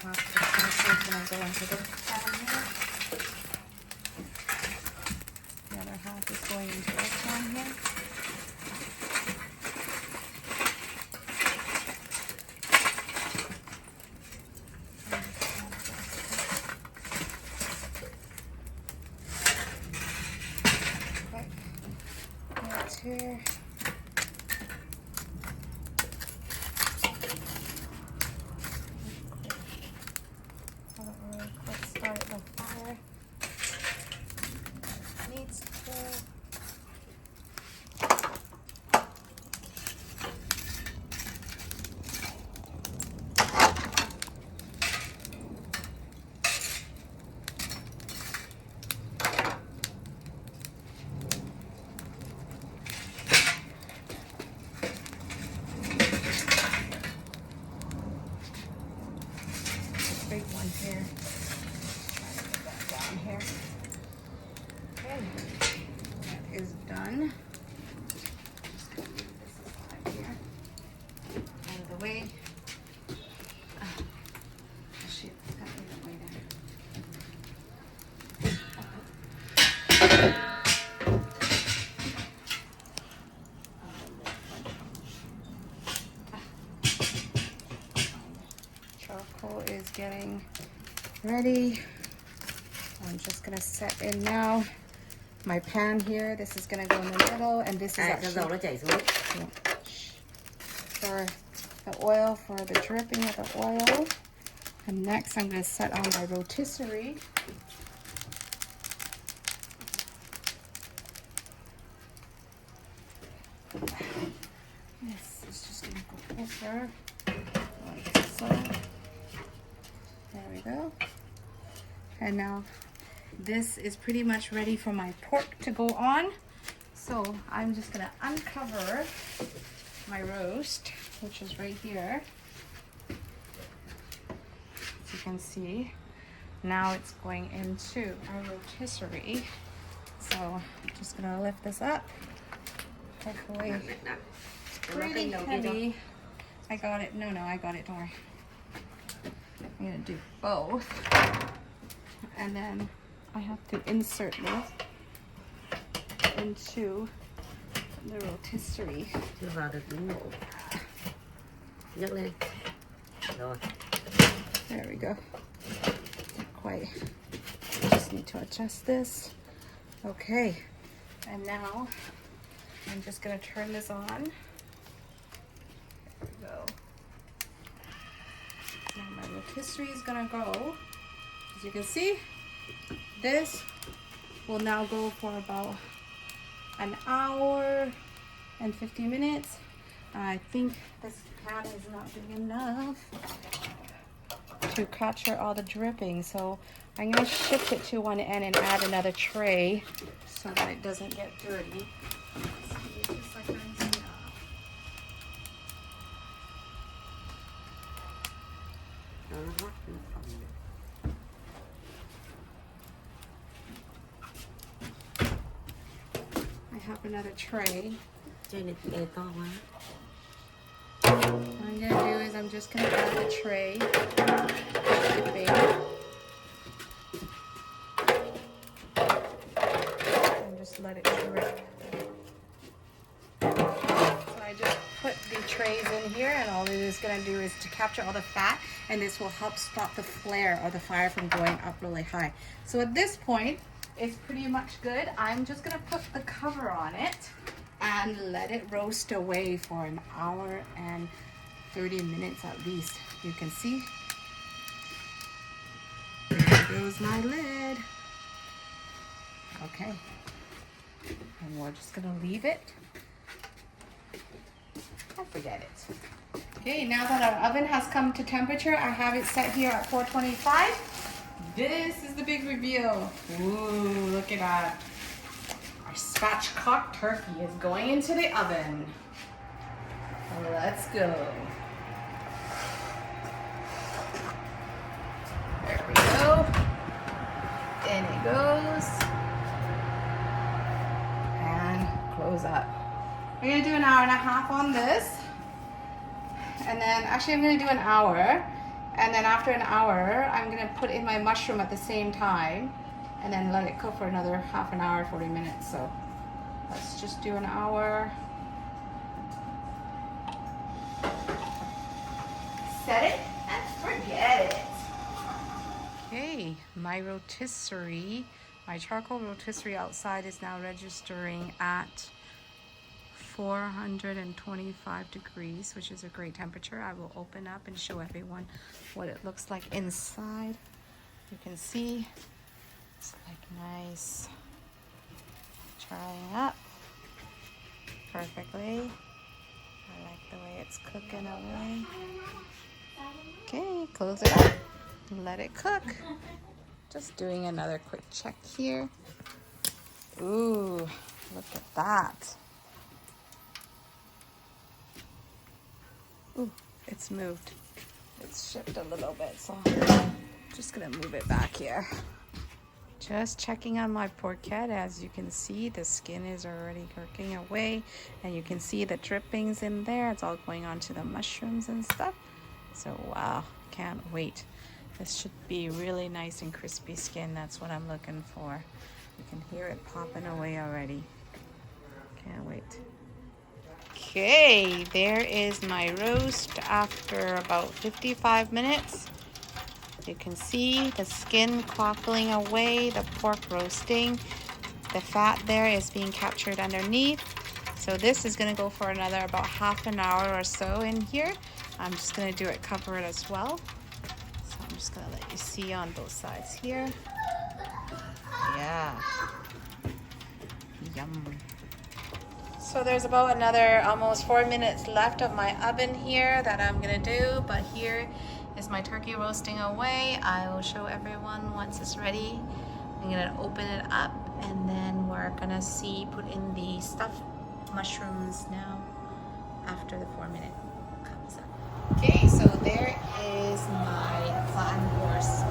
Half the charcoal is going to go into this pan here. The other half is going into this pan here. Here. Have a really quick start the fire. Needs to. Big one here. Put that down here. Okay, that is done. Just gonna move this aside here, out of the way. Oh, shoot, gotta leave it way there. Charcoal is getting ready. I'm just gonna set in now my pan here. This is gonna go in the middle, and this is actually for the oil, for the dripping of the oil. And next I'm gonna set on my rotisserie. This is just gonna go over like so. There we go. And now this is pretty much ready for my pork to go on. So I'm just gonna uncover my roast, which is right here. As you can see, now it's going into our rotisserie. So I'm just gonna lift this up. Hopefully pretty heavy. I got it. No, I got it. Don't worry. I'm gonna do both, and then I have to insert this into the rotisserie. Đưa vào được đúng độ. Nhấc lên. Rồi. There we go. Not quite. Just need to adjust this. Okay. And now I'm just gonna turn this on. There we go. Now my rotisserie is gonna go. As you can see, this will now go for about an hour and 50 minutes. I think this pan is not big enough to capture all the dripping, so I'm going to shift it to one end and add another tray so that it doesn't get dirty. I have another tray. Trên này thì to quá. What I'm going to do is I'm just going to add the tray. Dipping. And just let it drip. So I just put the trays in here, and all it is going to do is to capture all the fat, and this will help stop the flare or the fire from going up really high. So at this point, it's pretty much good. I'm just going to put the cover on it and let it roast away for an hour and 30 minutes at least. You can see. There goes my lid. Okay. And we're just gonna leave it. I forget it. Okay, now that our oven has come to temperature, I have it set here at 425. This is the big reveal. Ooh, look at that. Our spatchcock turkey is going into the oven. Let's go. There we go. In it goes. And close up. We're gonna do an hour and a half on this. And then, actually I'm gonna do an hour. And then after an hour, I'm gonna put in my mushroom at the same time and then let it cook for another half an hour, 40 minutes. So let's just do an hour. Set it and forget it. Okay, my rotisserie, my charcoal rotisserie outside is now registering at 425 degrees, which is a great temperature. I will open up and show everyone what it looks like inside. You can see it's like nice, drying up perfectly. I like the way it's cooking away. Okay, close it up, let it cook. Just doing another quick check here. Ooh, look at that. Ooh, it's moved. It's shifted a little bit, so I'm just gonna move it back here. Just checking on my porchetta. As you can see, the skin is already cooking away, and you can see the drippings in there. It's all going onto the mushrooms and stuff. So wow, can't wait. This should be really nice and crispy skin. That's what I'm looking for. You can hear it popping away already. Can't wait. Okay, there is my roast after about 55 minutes. You can see the skin crackling away, the pork roasting. The fat there is being captured underneath. So this is gonna go for another about half an hour or so in here. I'm just gonna do it, cover it as well. So I'm just gonna let you see on both sides here. Yeah. Yum. So there's about another almost 4 minutes left of my oven here that I'm gonna do, but here is my turkey roasting away. I will show everyone once it's ready. I'm gonna open it up, and then we're gonna put in the stuffed mushrooms now after the 4 minute comes up. Okay, so there is my flattened horse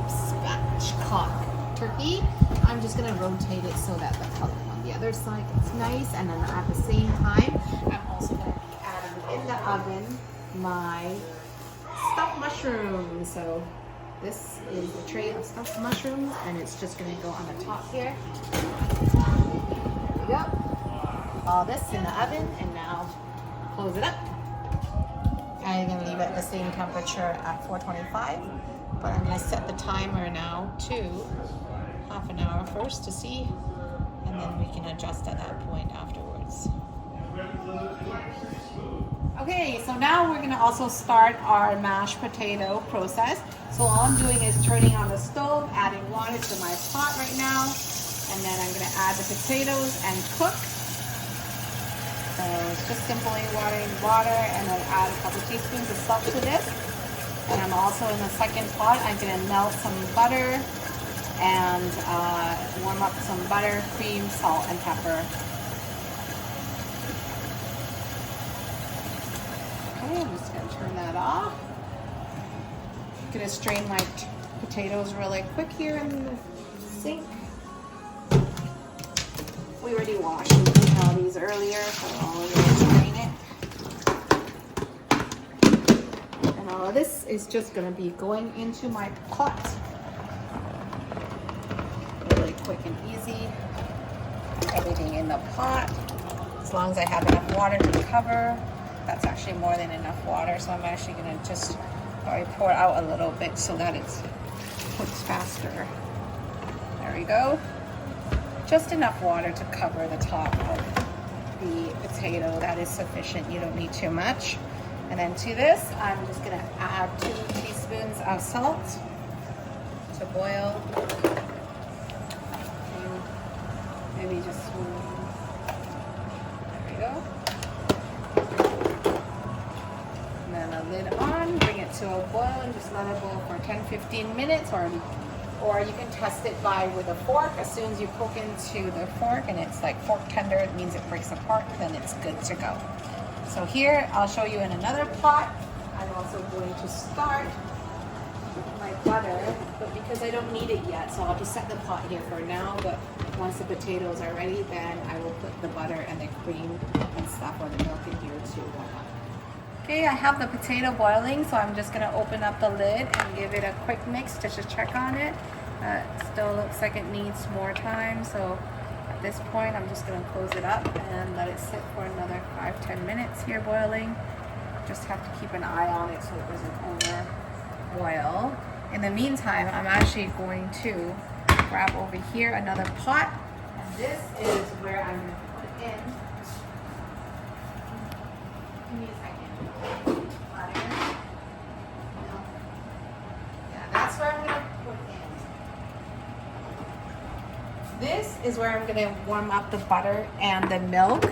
spatchcock turkey. I'm just gonna rotate it so that the color on the other side is nice, and then at the same time, I'm also gonna be oven my stuffed mushrooms. So this is a tray of stuffed mushrooms, and it's just gonna go on the top here. There we go. All this in the oven, and now close it up. I'm gonna leave it at the same temperature at 425, but I'm gonna set the timer now to half an hour first to see, and then we can adjust at that point afterwards. Okay, so now we're gonna also start our mashed potato process. So all I'm doing is turning on the stove, adding water to my pot right now, and then I'm gonna add the potatoes and cook. So it's just simply watering water, and then add a couple teaspoons of salt to this. And I'm also in the second pot, I'm gonna melt some butter and warm up some butter, cream, salt, and pepper. Okay, I'm just gonna turn that off. I'm gonna strain my potatoes really quick here in the sink. We already washed all these earlier, so I'll strain it. And all of this is just gonna be going into my pot. Really quick and easy. Everything in the pot. As long as I have enough water to cover. That's actually more than enough water, so I'm actually gonna just probably pour out a little bit so that it cooks faster. There we go. Just enough water to cover the top of the potato. That is sufficient. You don't need too much. And then to this, I'm just gonna add 2 teaspoons of salt to boil. Maybe just there we go. And then a lid on, bring it to a boil, and just let it boil for 10-15 minutes, or you can test it with a fork. As soon as you poke into the fork and it's like fork tender, it means it breaks apart, then it's good to go. So here, I'll show you in another pot. I'm also going to start my butter, but because I don't need it yet, so I'll just set the pot here for now, but once the potatoes are ready, then I will put the butter and the cream and stuff, or the milk in here to warm up. Okay, I have the potato boiling, so I'm just gonna open up the lid and give it a quick mix to just check on it. Still looks like it needs more time, so at this point I'm just gonna close it up and let it sit for another 5-10 minutes here boiling. Just have to keep an eye on it so it doesn't over boil. In the meantime, I'm actually going to grab over here another pot, and this is where I'm gonna put in. Give me a second. Butter. Yeah, that's where I'm gonna put in. This is where I'm gonna warm up the butter and the milk.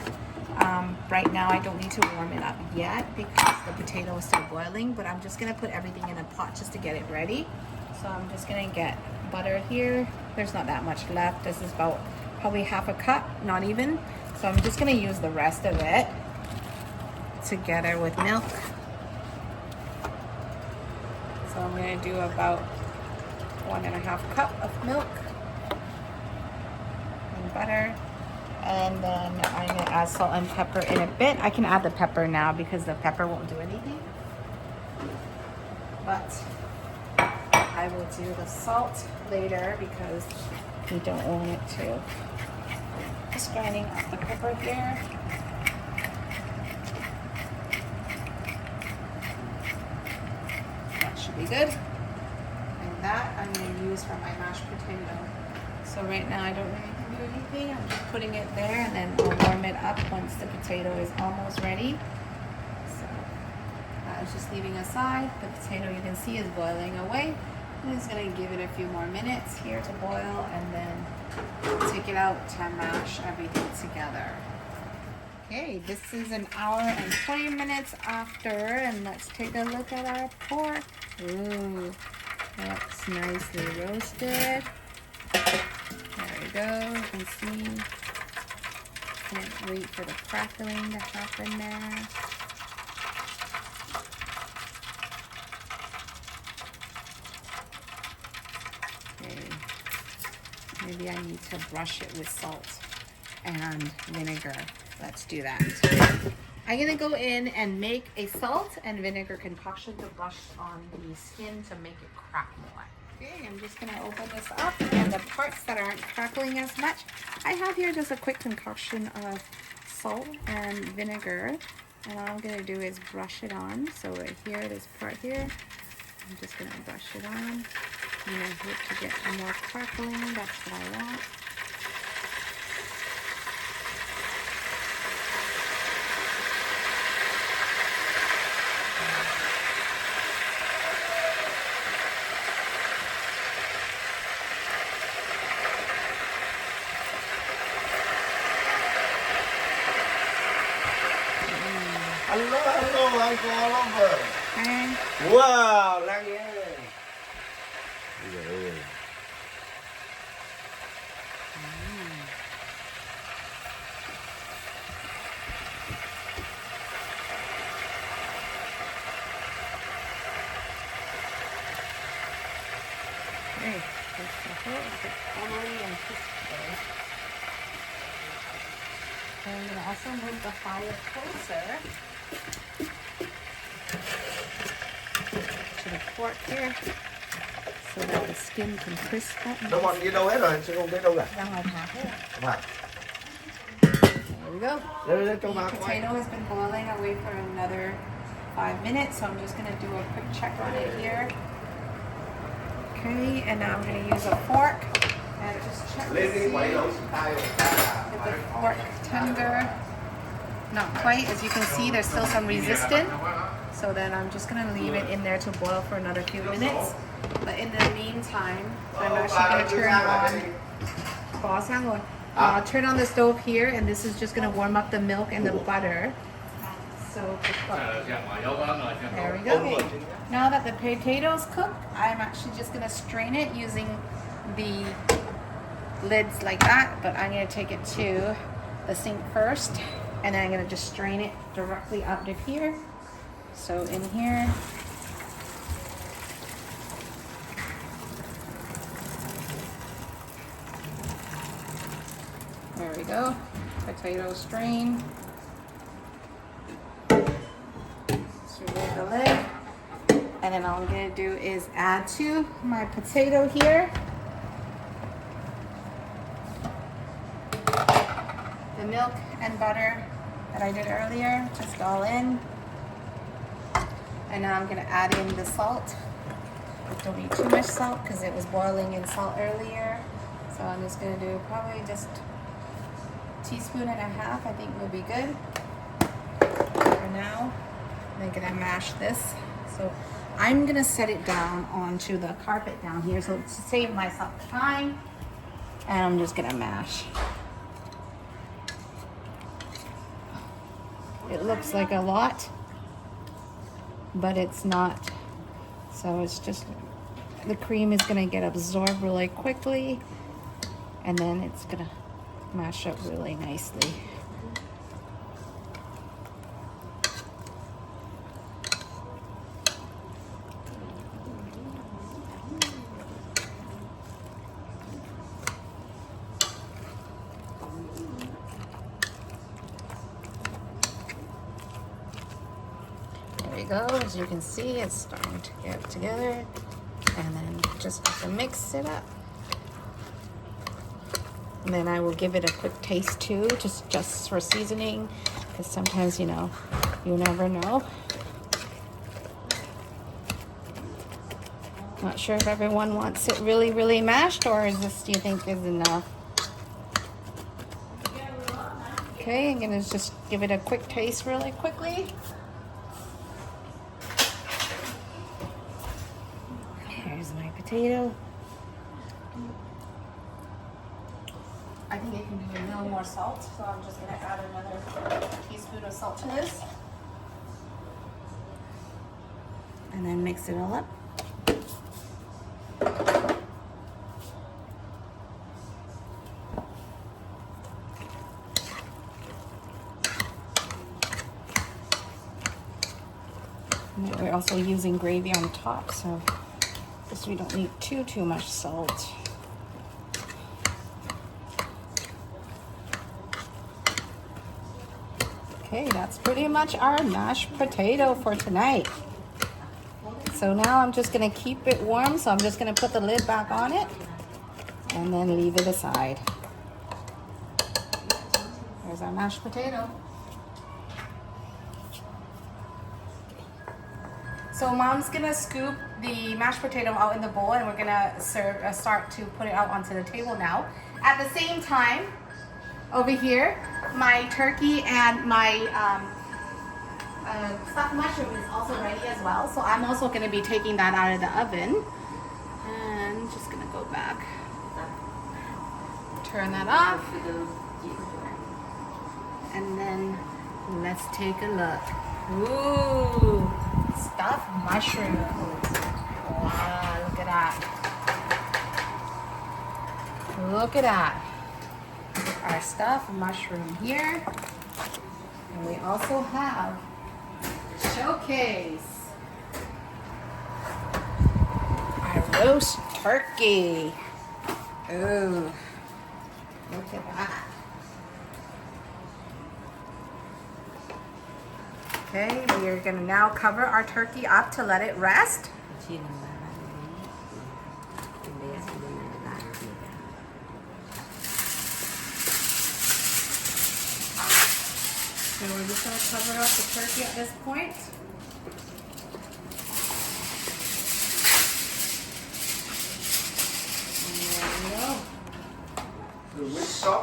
Right now I don't need to warm it up yet because the potato is still boiling, but I'm just gonna put everything in a pot just to get it ready. So I'm just gonna get butter here. There's not that much left. This is about probably half a cup, not even. So I'm just gonna use the rest of it together with milk. So I'm gonna do about 1.5 cup of milk and butter. And then I'm gonna add salt and pepper in a bit. I can add the pepper now because the pepper won't do anything. But I will do the salt later because we don't want it to. Just grinding up the pepper here. That should be good. And that I'm gonna use for my mashed potato. So right now I don't really do anything. I'm just putting it there, and then I'll warm it up once the potato is almost ready. So I was just leaving aside. The potato, you can see, is boiling away. I'm just gonna give it a few more minutes here to boil, and then take it out to mash everything together. Okay, this is 1 hour and 20 minutes after, and let's take a look at our pork. Ooh, that's nicely roasted. There we go, you can see. Can't wait for the crackling to happen there. Okay, maybe I need to brush it with salt and vinegar. Let's do that. I'm gonna go in and make a salt and vinegar concoction to brush on the skin to make it crack more. Okay, I'm just gonna open this up, and the parts that aren't crackling as much, I have here just a quick concoction of salt and vinegar, and all I'm gonna do is brush it on. So right here, this part here, I'm just gonna brush it on. I'm gonna hope to get more crackling, that's what I want. Hello, Uncle Oliver. Okay. Wow, lagi ơi. Bây giờ ơi. Okay, that's the whole bit bubbly and crispy. And I'm gonna also move the fire closer to the pork here, so that the skin can crisp up. Nó bọt đi đâu hết rồi, chứ không thấy đâu cả. Ra ngoài thả hết. Phải. There we go. Đây cho The bà quay. potato has been boiling away for another 5 minutes, so I'm just gonna do a quick check on it here. Okay, and now I'm gonna use a fork and just check to Lên see đi quay đâu tay rồi. if the fork tender. Not quite. As you can see, there's still some resistance. So then I'm just gonna leave it in there to boil for another few minutes. But in the meantime, I'm actually gonna turn on. Turn on the stove here, and this is just gonna warm up the milk and the butter. So there we go. Now that the potatoes cooked, I'm actually just gonna strain it using the lids like that. But I'm gonna take it to the sink first, and then I'm gonna just strain it directly out of here. So in here. There we go. Potato strain. Just remove the lid. And then all I'm gonna do is add to my potato here the milk and butter that I did earlier, just all in. And now I'm gonna add in the salt. Don't need too much salt because it was boiling in salt earlier. So I'm just gonna do probably just a teaspoon and a half, I think will be good for now. I'm gonna mash this. So I'm gonna set it down onto the carpet down here so to save myself time. And I'm just gonna mash. It looks like a lot, but it's not. So it's just, the cream is gonna get absorbed really quickly, and then it's gonna mash up really nicely. There we go. As you can see, it's starting to get together, and then just have to mix it up. And then I will give it a quick taste too, just for seasoning, because sometimes, you know, you never know. Not sure if everyone wants it really, really mashed, or is this, do you think, is enough? Okay, I'm gonna just give it a quick taste really quickly. Here's my potato. I think it can do a little more salt, so I'm just gonna add another teaspoon of salt to this. And then mix it all up. And we're also using gravy on top, so this we don't need too much salt. Okay, that's pretty much our mashed potato for tonight. So now I'm just gonna keep it warm, so I'm just gonna put the lid back on it and then leave it aside. There's our mashed potato. So Mom's gonna scoop the mashed potato out in the bowl, and we're gonna start to put it out onto the table now. At the same time, over here, my turkey and my stuffed mushroom is also ready as well. So I'm also gonna be taking that out of the oven. And just gonna go back. Turn that off. And then let's take a look. Ooh, stuffed mushroom. Wow, look at that. Look at that. Our stuffed mushroom here. And we also have showcase. Our roast turkey. Ooh, look at that. Okay, we are gonna now cover our turkey up to let it rest. So we're just gonna cover up the turkey at this point. And there we go.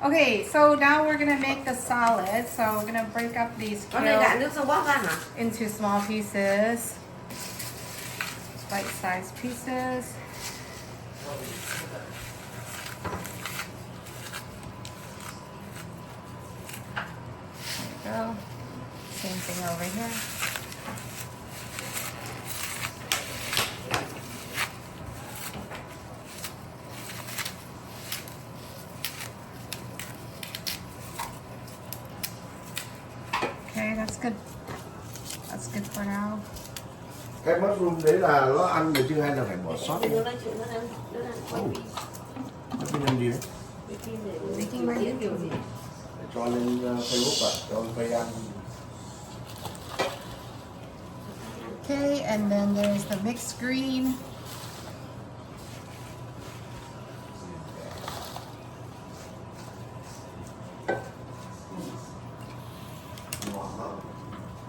Okay, so now we're gonna make the salad. So we're gonna break up these kale into small pieces, bite-sized pieces. There we go. Same thing over here. Okay, that's good. That's good for now. Cái mushroom đấy là nó ăn được chưa hay là phải bỏ sót? Nó chiên làm gì đấy? Để cho lên Facebook và cho cây ăn. Okay, and then there's the mixed green.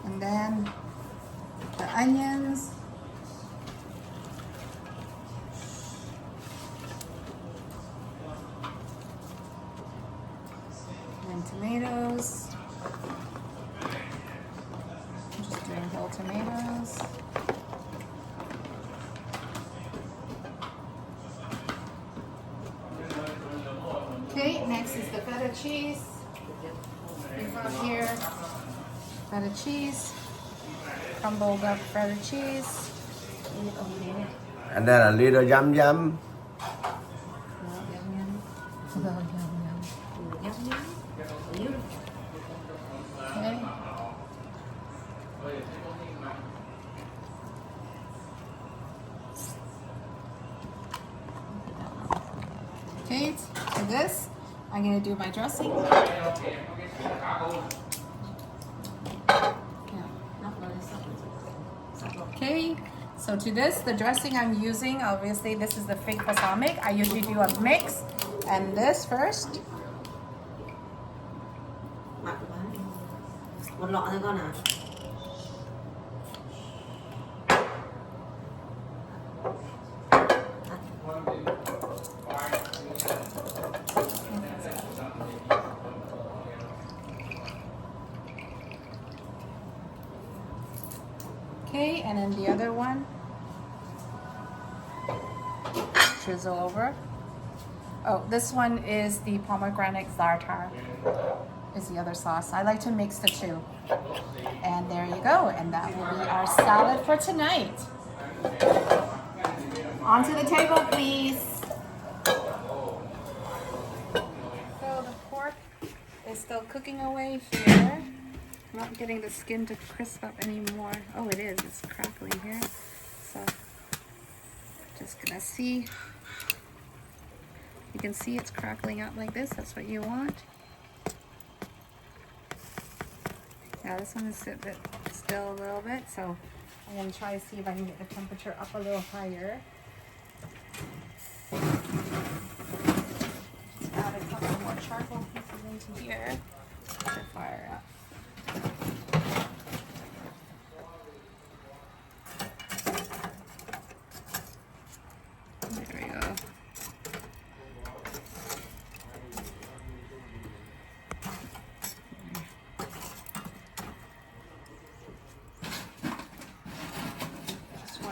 And then the onions. And tomatoes. I'm just doing whole tomatoes. Okay, next is the feta cheese. We have here feta cheese, crumbled up feta cheese. And then a little yum yum. Okay. Okay, for this, I'm gonna do my dressing. Okay, so to this, the dressing I'm using, obviously this is the fig balsamic. I usually do a mix, and this first. Một lọ thôi con à? Okay, and then the other one, drizzle over. Oh, this one is the pomegranate za'atar, is the other sauce. I like to mix the two. And there you go, and that will be our salad for tonight. Onto the table, please. So the pork is still cooking away here. I'm not getting the skin to crisp up anymore. Oh, it is. It's crackling here. So, just gonna see. You can see it's crackling out like this. That's what you want. Yeah, this one is a bit still a little bit, so I'm gonna try to see if I can get the temperature up a little higher. Just add a couple more charcoal pieces into here to fire up. There we go.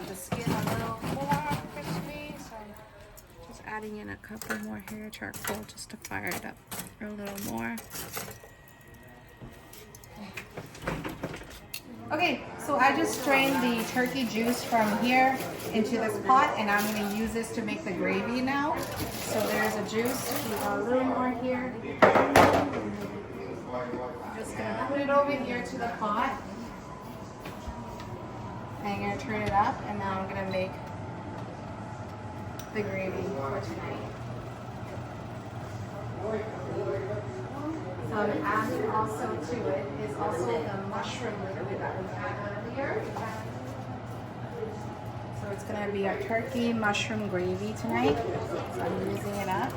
The skin a little more crispy, so just adding in a couple more hair charcoal just to fire it up a little more. Okay, so I just strained the turkey juice from here into this pot, and I'm going to use this to make the gravy now. So there's a juice, a little more here. I'm just going to put it over here to the pot. I'm going to turn it up, and now I'm going to make the gravy for tonight. So I'm adding also to it is also the mushroom liquid that we had earlier. So it's going to be a turkey mushroom gravy tonight. So I'm using it up.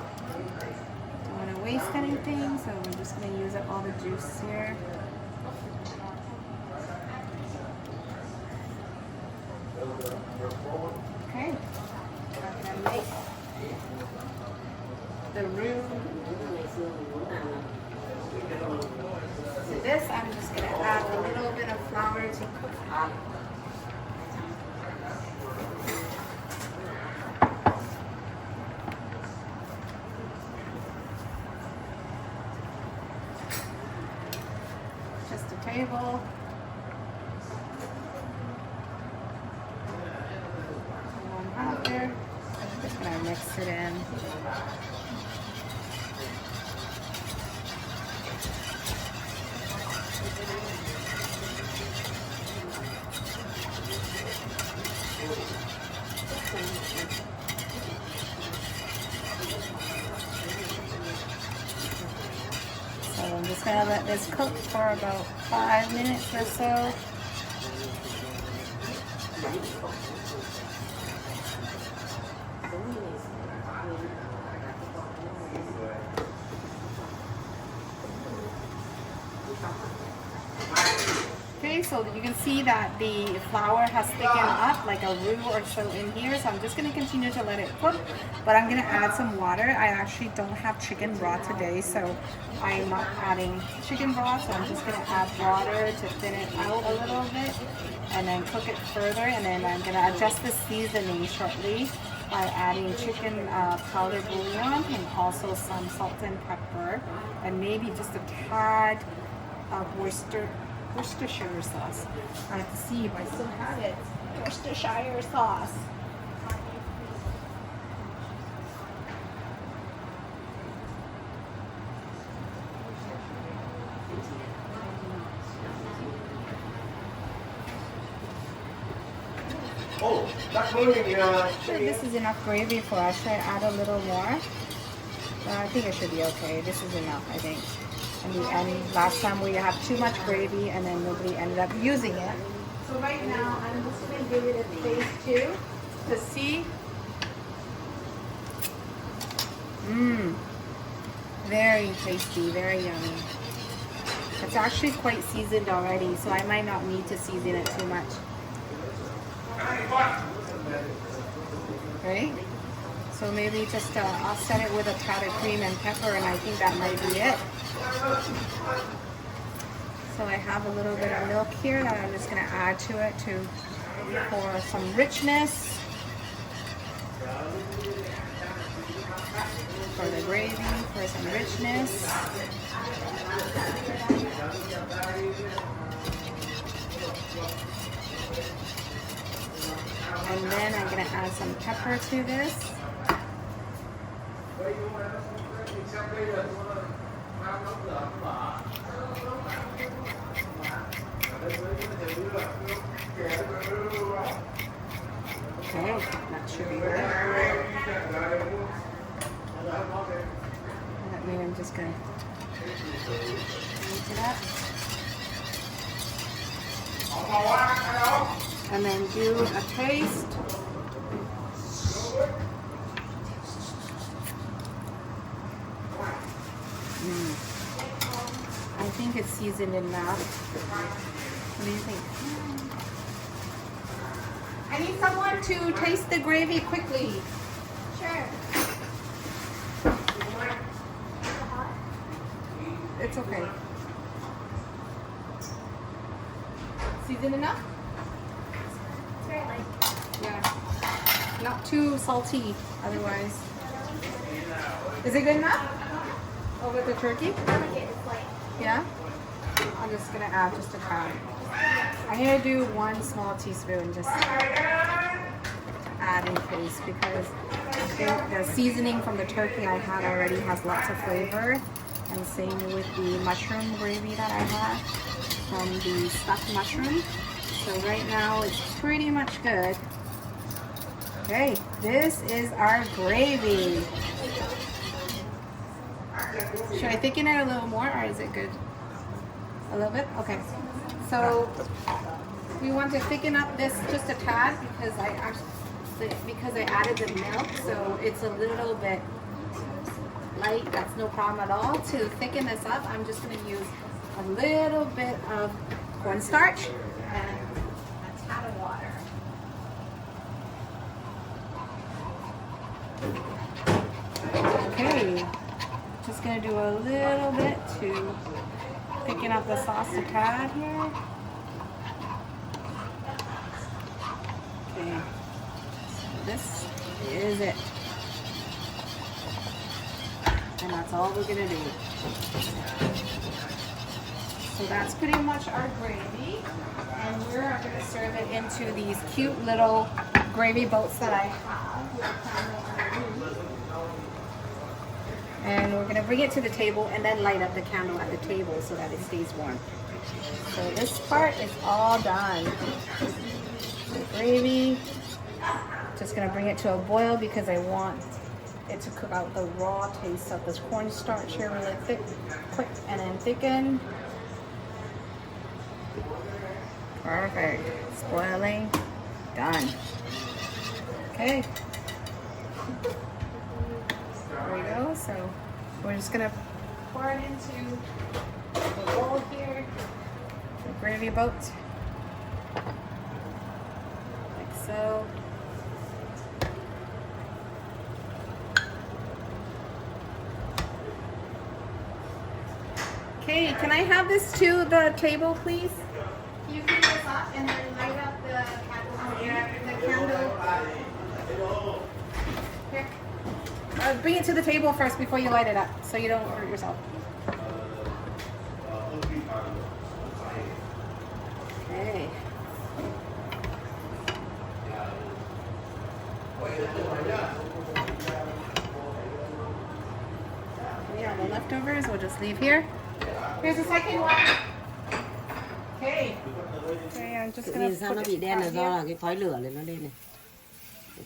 Don't want to waste anything, so we're just going to use up all the juice here. Okay, I'm gonna make the roux. To this, I'm just gonna add a little bit of flour to cook up. Just a table. Just gonna mix it in. So I'm just gonna let this cook for about 5 minutes or so. Okay, so you can see that the flour has thickened up like a roux or so in here, so I'm just going to continue to let it cook, but I'm going to add some water. I actually don't have chicken broth today, so I'm not adding chicken broth, so I'm just going to add water to thin it out a little bit and then cook it further, and then I'm going to adjust the seasoning shortly by adding chicken powder bouillon and also some salt and pepper and maybe just a tad of Worcestershire sauce. I have to see if I still have it. Worcestershire sauce. Oh, that's moving. Sure, this is enough gravy for us. Should I add a little more? I think it should be okay. This is enough, I think. In the end, last time we had too much gravy and then nobody ended up using it. So right now, I'm just going to give it a taste too to see. Very tasty, very yummy. It's actually quite seasoned already, so I might not need to season it too much. Right? So maybe just offset it with a tad of cream and pepper, and I think that might be it. So I have a little bit of milk here that I'm just going to add to it for some richness. For the gravy, for some richness. And then I'm going to add some pepper to this. Okay, that should be good. That means I'm just going to mix it up. And then do a taste. I think it's seasoned enough. What do you think? I need someone to taste the gravy quickly. Sure. It's okay. Seasoned enough? It's very light. Yeah. Not too salty, otherwise. Is it good enough? Oh, with the turkey? I like it. It's light. Yeah? I'm just gonna add just a tad. I'm gonna do 1 small teaspoon just to add in case, because I think the seasoning from the turkey I had already has lots of flavor. And same with the mushroom gravy that I had from the stuffed mushroom. So right now it's pretty much good. Okay, this is our gravy. Should I thicken it a little more, or is it good? A little bit? Okay. So we want to thicken up this just a tad because I added the milk, so it's a little bit light. That's no problem at all. To thicken this up, I'm just going to use a little bit of cornstarch and a tad of water. Okay, just gonna do a little bit to thicken up the sauce a tad here. Okay, so this is it. And that's all we're gonna do. So that's pretty much our gravy. And we're gonna serve it into these cute little gravy boats that I have with a candle underneath. And we're gonna bring it to the table and then light up the candle at the table so that it stays warm. So this part is all done. The gravy, just gonna bring it to a boil because I want it to cook out the raw taste of this cornstarch here really thick, quick, and then thicken. Perfect. It's boiling. Done. Okay. There we go. So we're just gonna pour it into the bowl here, the gravy boat, like so. Okay, can I have this to the table, please? Can you clean this up and then light up the candle? Here. Bring it to the table first before you light it up, so you don't hurt yourself. Okay. Yeah, the leftovers we'll just leave here. Here's the second one. Okay. Okay, I'm just Tự gonna nhiên sao put nó it bị đen là out do here. là cái khói lửa lên nó lên này.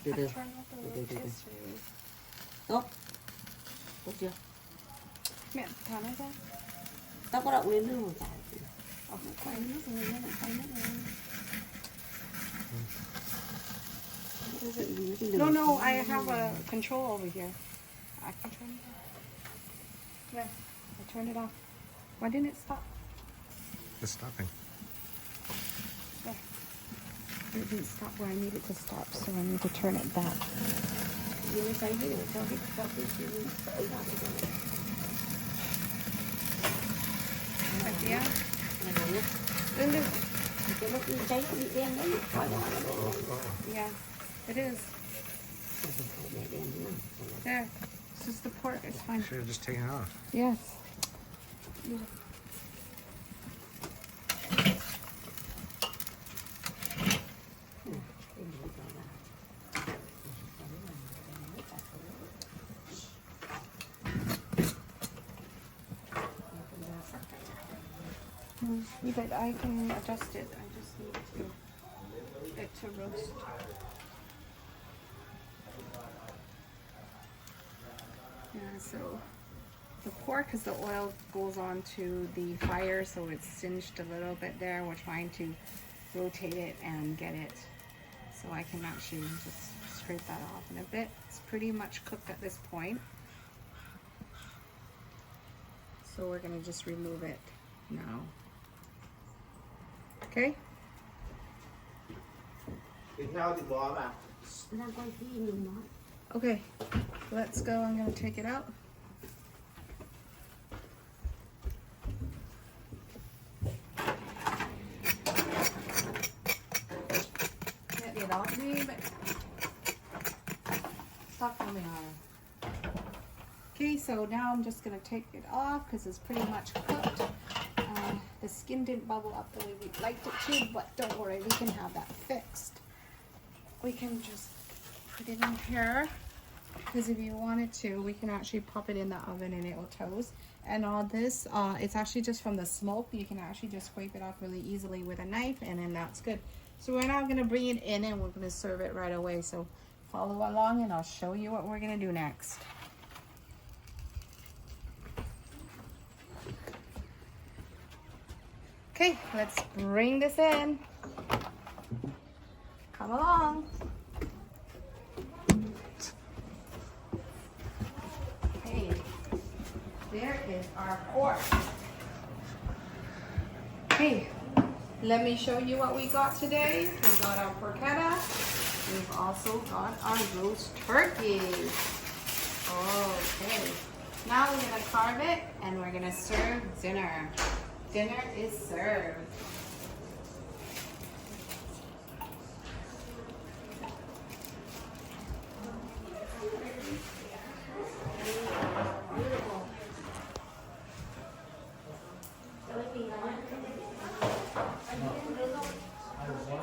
Từ từ. Tốt. Tốt chưa? Mẹ, thả nó ra. Tao có động lên nước rồi. Quay nước rồi, nó lại quay nước rồi. No, no, I have a control over here. I can turn it off. Yeah, I turned it off. Why didn't it stop? It's stopping. There. It didn't stop where I need it to stop, so I need to turn it back. Yeah. Yeah, it is. There. This is the pork. It's fine. Should have just taken it off. Yes. But I can adjust it. I just need it to roast. Yeah, so the pork, as the oil goes on to the fire, so it's singed a little bit there. We're trying to rotate it and get it so I can actually just scrape that off in a bit. It's pretty much cooked at this point. So we're gonna just remove it now. Okay? Đang quay phim mình nói. Okay, let's go. I'm gonna take it out. Get it off me, but stop filming on. Okay, so now I'm just gonna take it off because it's pretty much cooked. The skin didn't bubble up the way we'd liked it to, but don't worry, we can have that fixed. We can just put it in here, because if you wanted to, we can actually pop it in the oven and it will toast. And all this, it's actually just from the smoke. You can actually just scrape it off really easily with a knife, and then that's good. So we're now gonna bring it in and we're gonna serve it right away. So follow along and I'll show you what we're gonna do next. Okay, let's bring this in. Come along. Okay, there is our pork. Okay, let me show you what we got today. We got our porchetta. We've also got our roast turkey. Okay, now we're gonna carve it and we're gonna serve dinner. Dinner is served.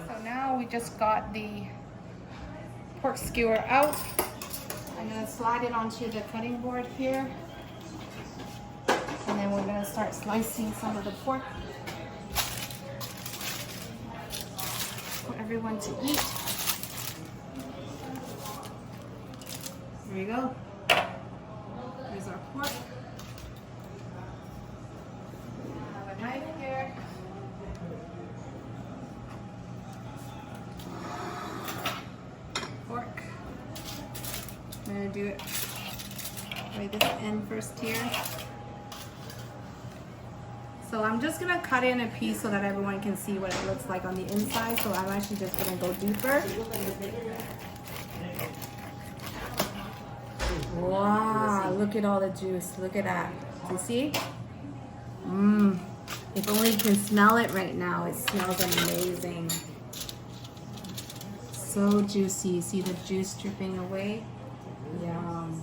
So now we just got the pork skewer out. I'm gonna slide it onto the cutting board here. And then we're gonna start slicing some of the pork for everyone to eat. There you go. Here's our pork. I have a knife here. Pork. I'm gonna do it right this end first here. So I'm just gonna cut in a piece so that everyone can see what it looks like on the inside. So I'm actually just gonna go deeper. Wow, look at all the juice. Look at that. You see? Mmm. If only you can smell it right now. It smells amazing. So juicy. See the juice dripping away? Yum.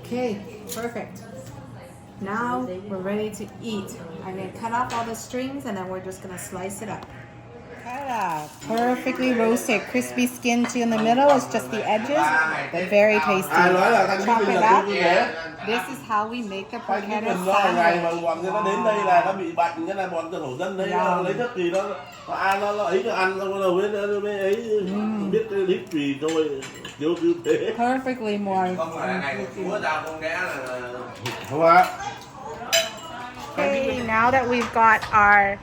Okay, perfect. Now we're ready to eat. I'm gonna cut off all the strings and then we're just gonna slice it up. Ta-da! Perfectly roasted, crispy skin too in the middle. It's just the edges, but very tasty. Chop it up. This is how we make the porchetta sandwich. bọn nó đến đây là nó bị bệnh, cái là bọn thổ dân đấy nó lấy chất gì nó ai nó ấy nó ăn xong bắt đầu mới ấy biết lít vì tôi thiếu tư thế. Perfectly moist. Không phải là ngày Chúa giao con ghé là không ạ. Okay, now that we've got our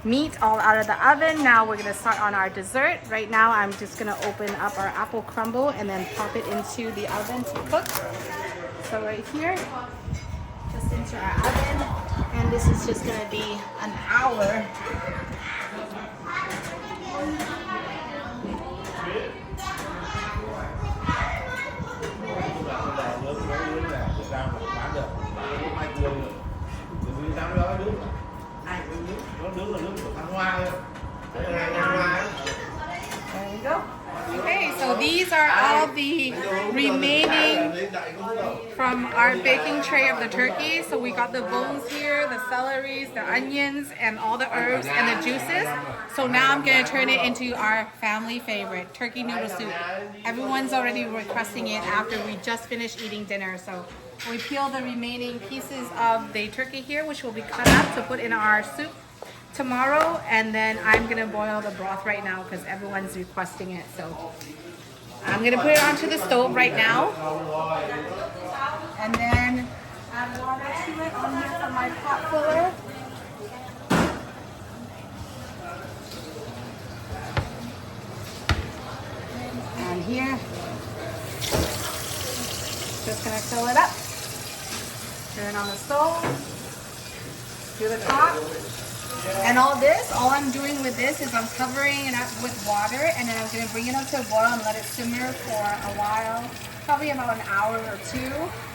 meat all out of the oven, now we're gonna start on our dessert. Right now, I'm just gonna open up our apple crumble and then pop it into the oven to cook. So right here, just into our oven, and this is just gonna be an hour. There we go. Okay, so these are all the remaining from our baking tray of the turkey. So we got the bones here, the celeries, the onions, and all the herbs and the juices. So now I'm going to turn it into our family favorite, turkey noodle soup. Everyone's already requesting it after we just finished eating dinner. So we peel the remaining pieces of the turkey here, which will be cut up to put in our soup tomorrow, and then I'm gonna boil the broth right now because everyone's requesting it. So I'm gonna put it onto the stove right now, and then add water to it on here from my pot filler. here. Just gonna fill it up. Turn on the stove. Do the top. And all I'm doing with this is I'm covering it up with water, and then I'm gonna bring it up to a boil and let it simmer for a while, probably about an hour or two.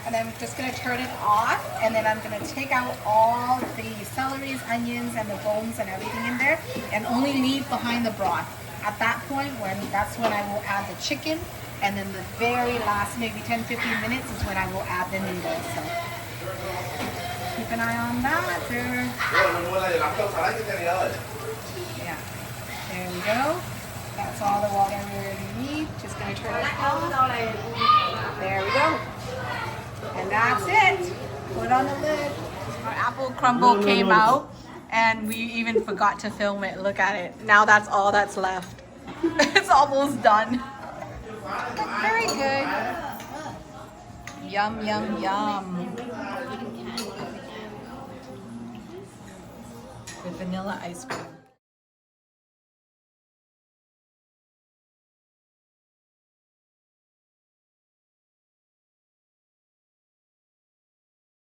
And then I'm just gonna turn it off, and then I'm gonna take out all the celeries, onions, and the bones and everything in there, and only leave behind the broth. At that point, that's when I will add the chicken, and then the very last maybe 10-15 minutes is when I will add the noodles. So keep an eye on that. Yeah, there we go. That's all the water we really need. Just gonna turn it on. There we go. And that's it. Put on the lid. Our apple crumble came out, and we even forgot to film it. Look at it. Now that's all that's left. It's almost done. Very good. Yum, yum, yum. With vanilla ice cream.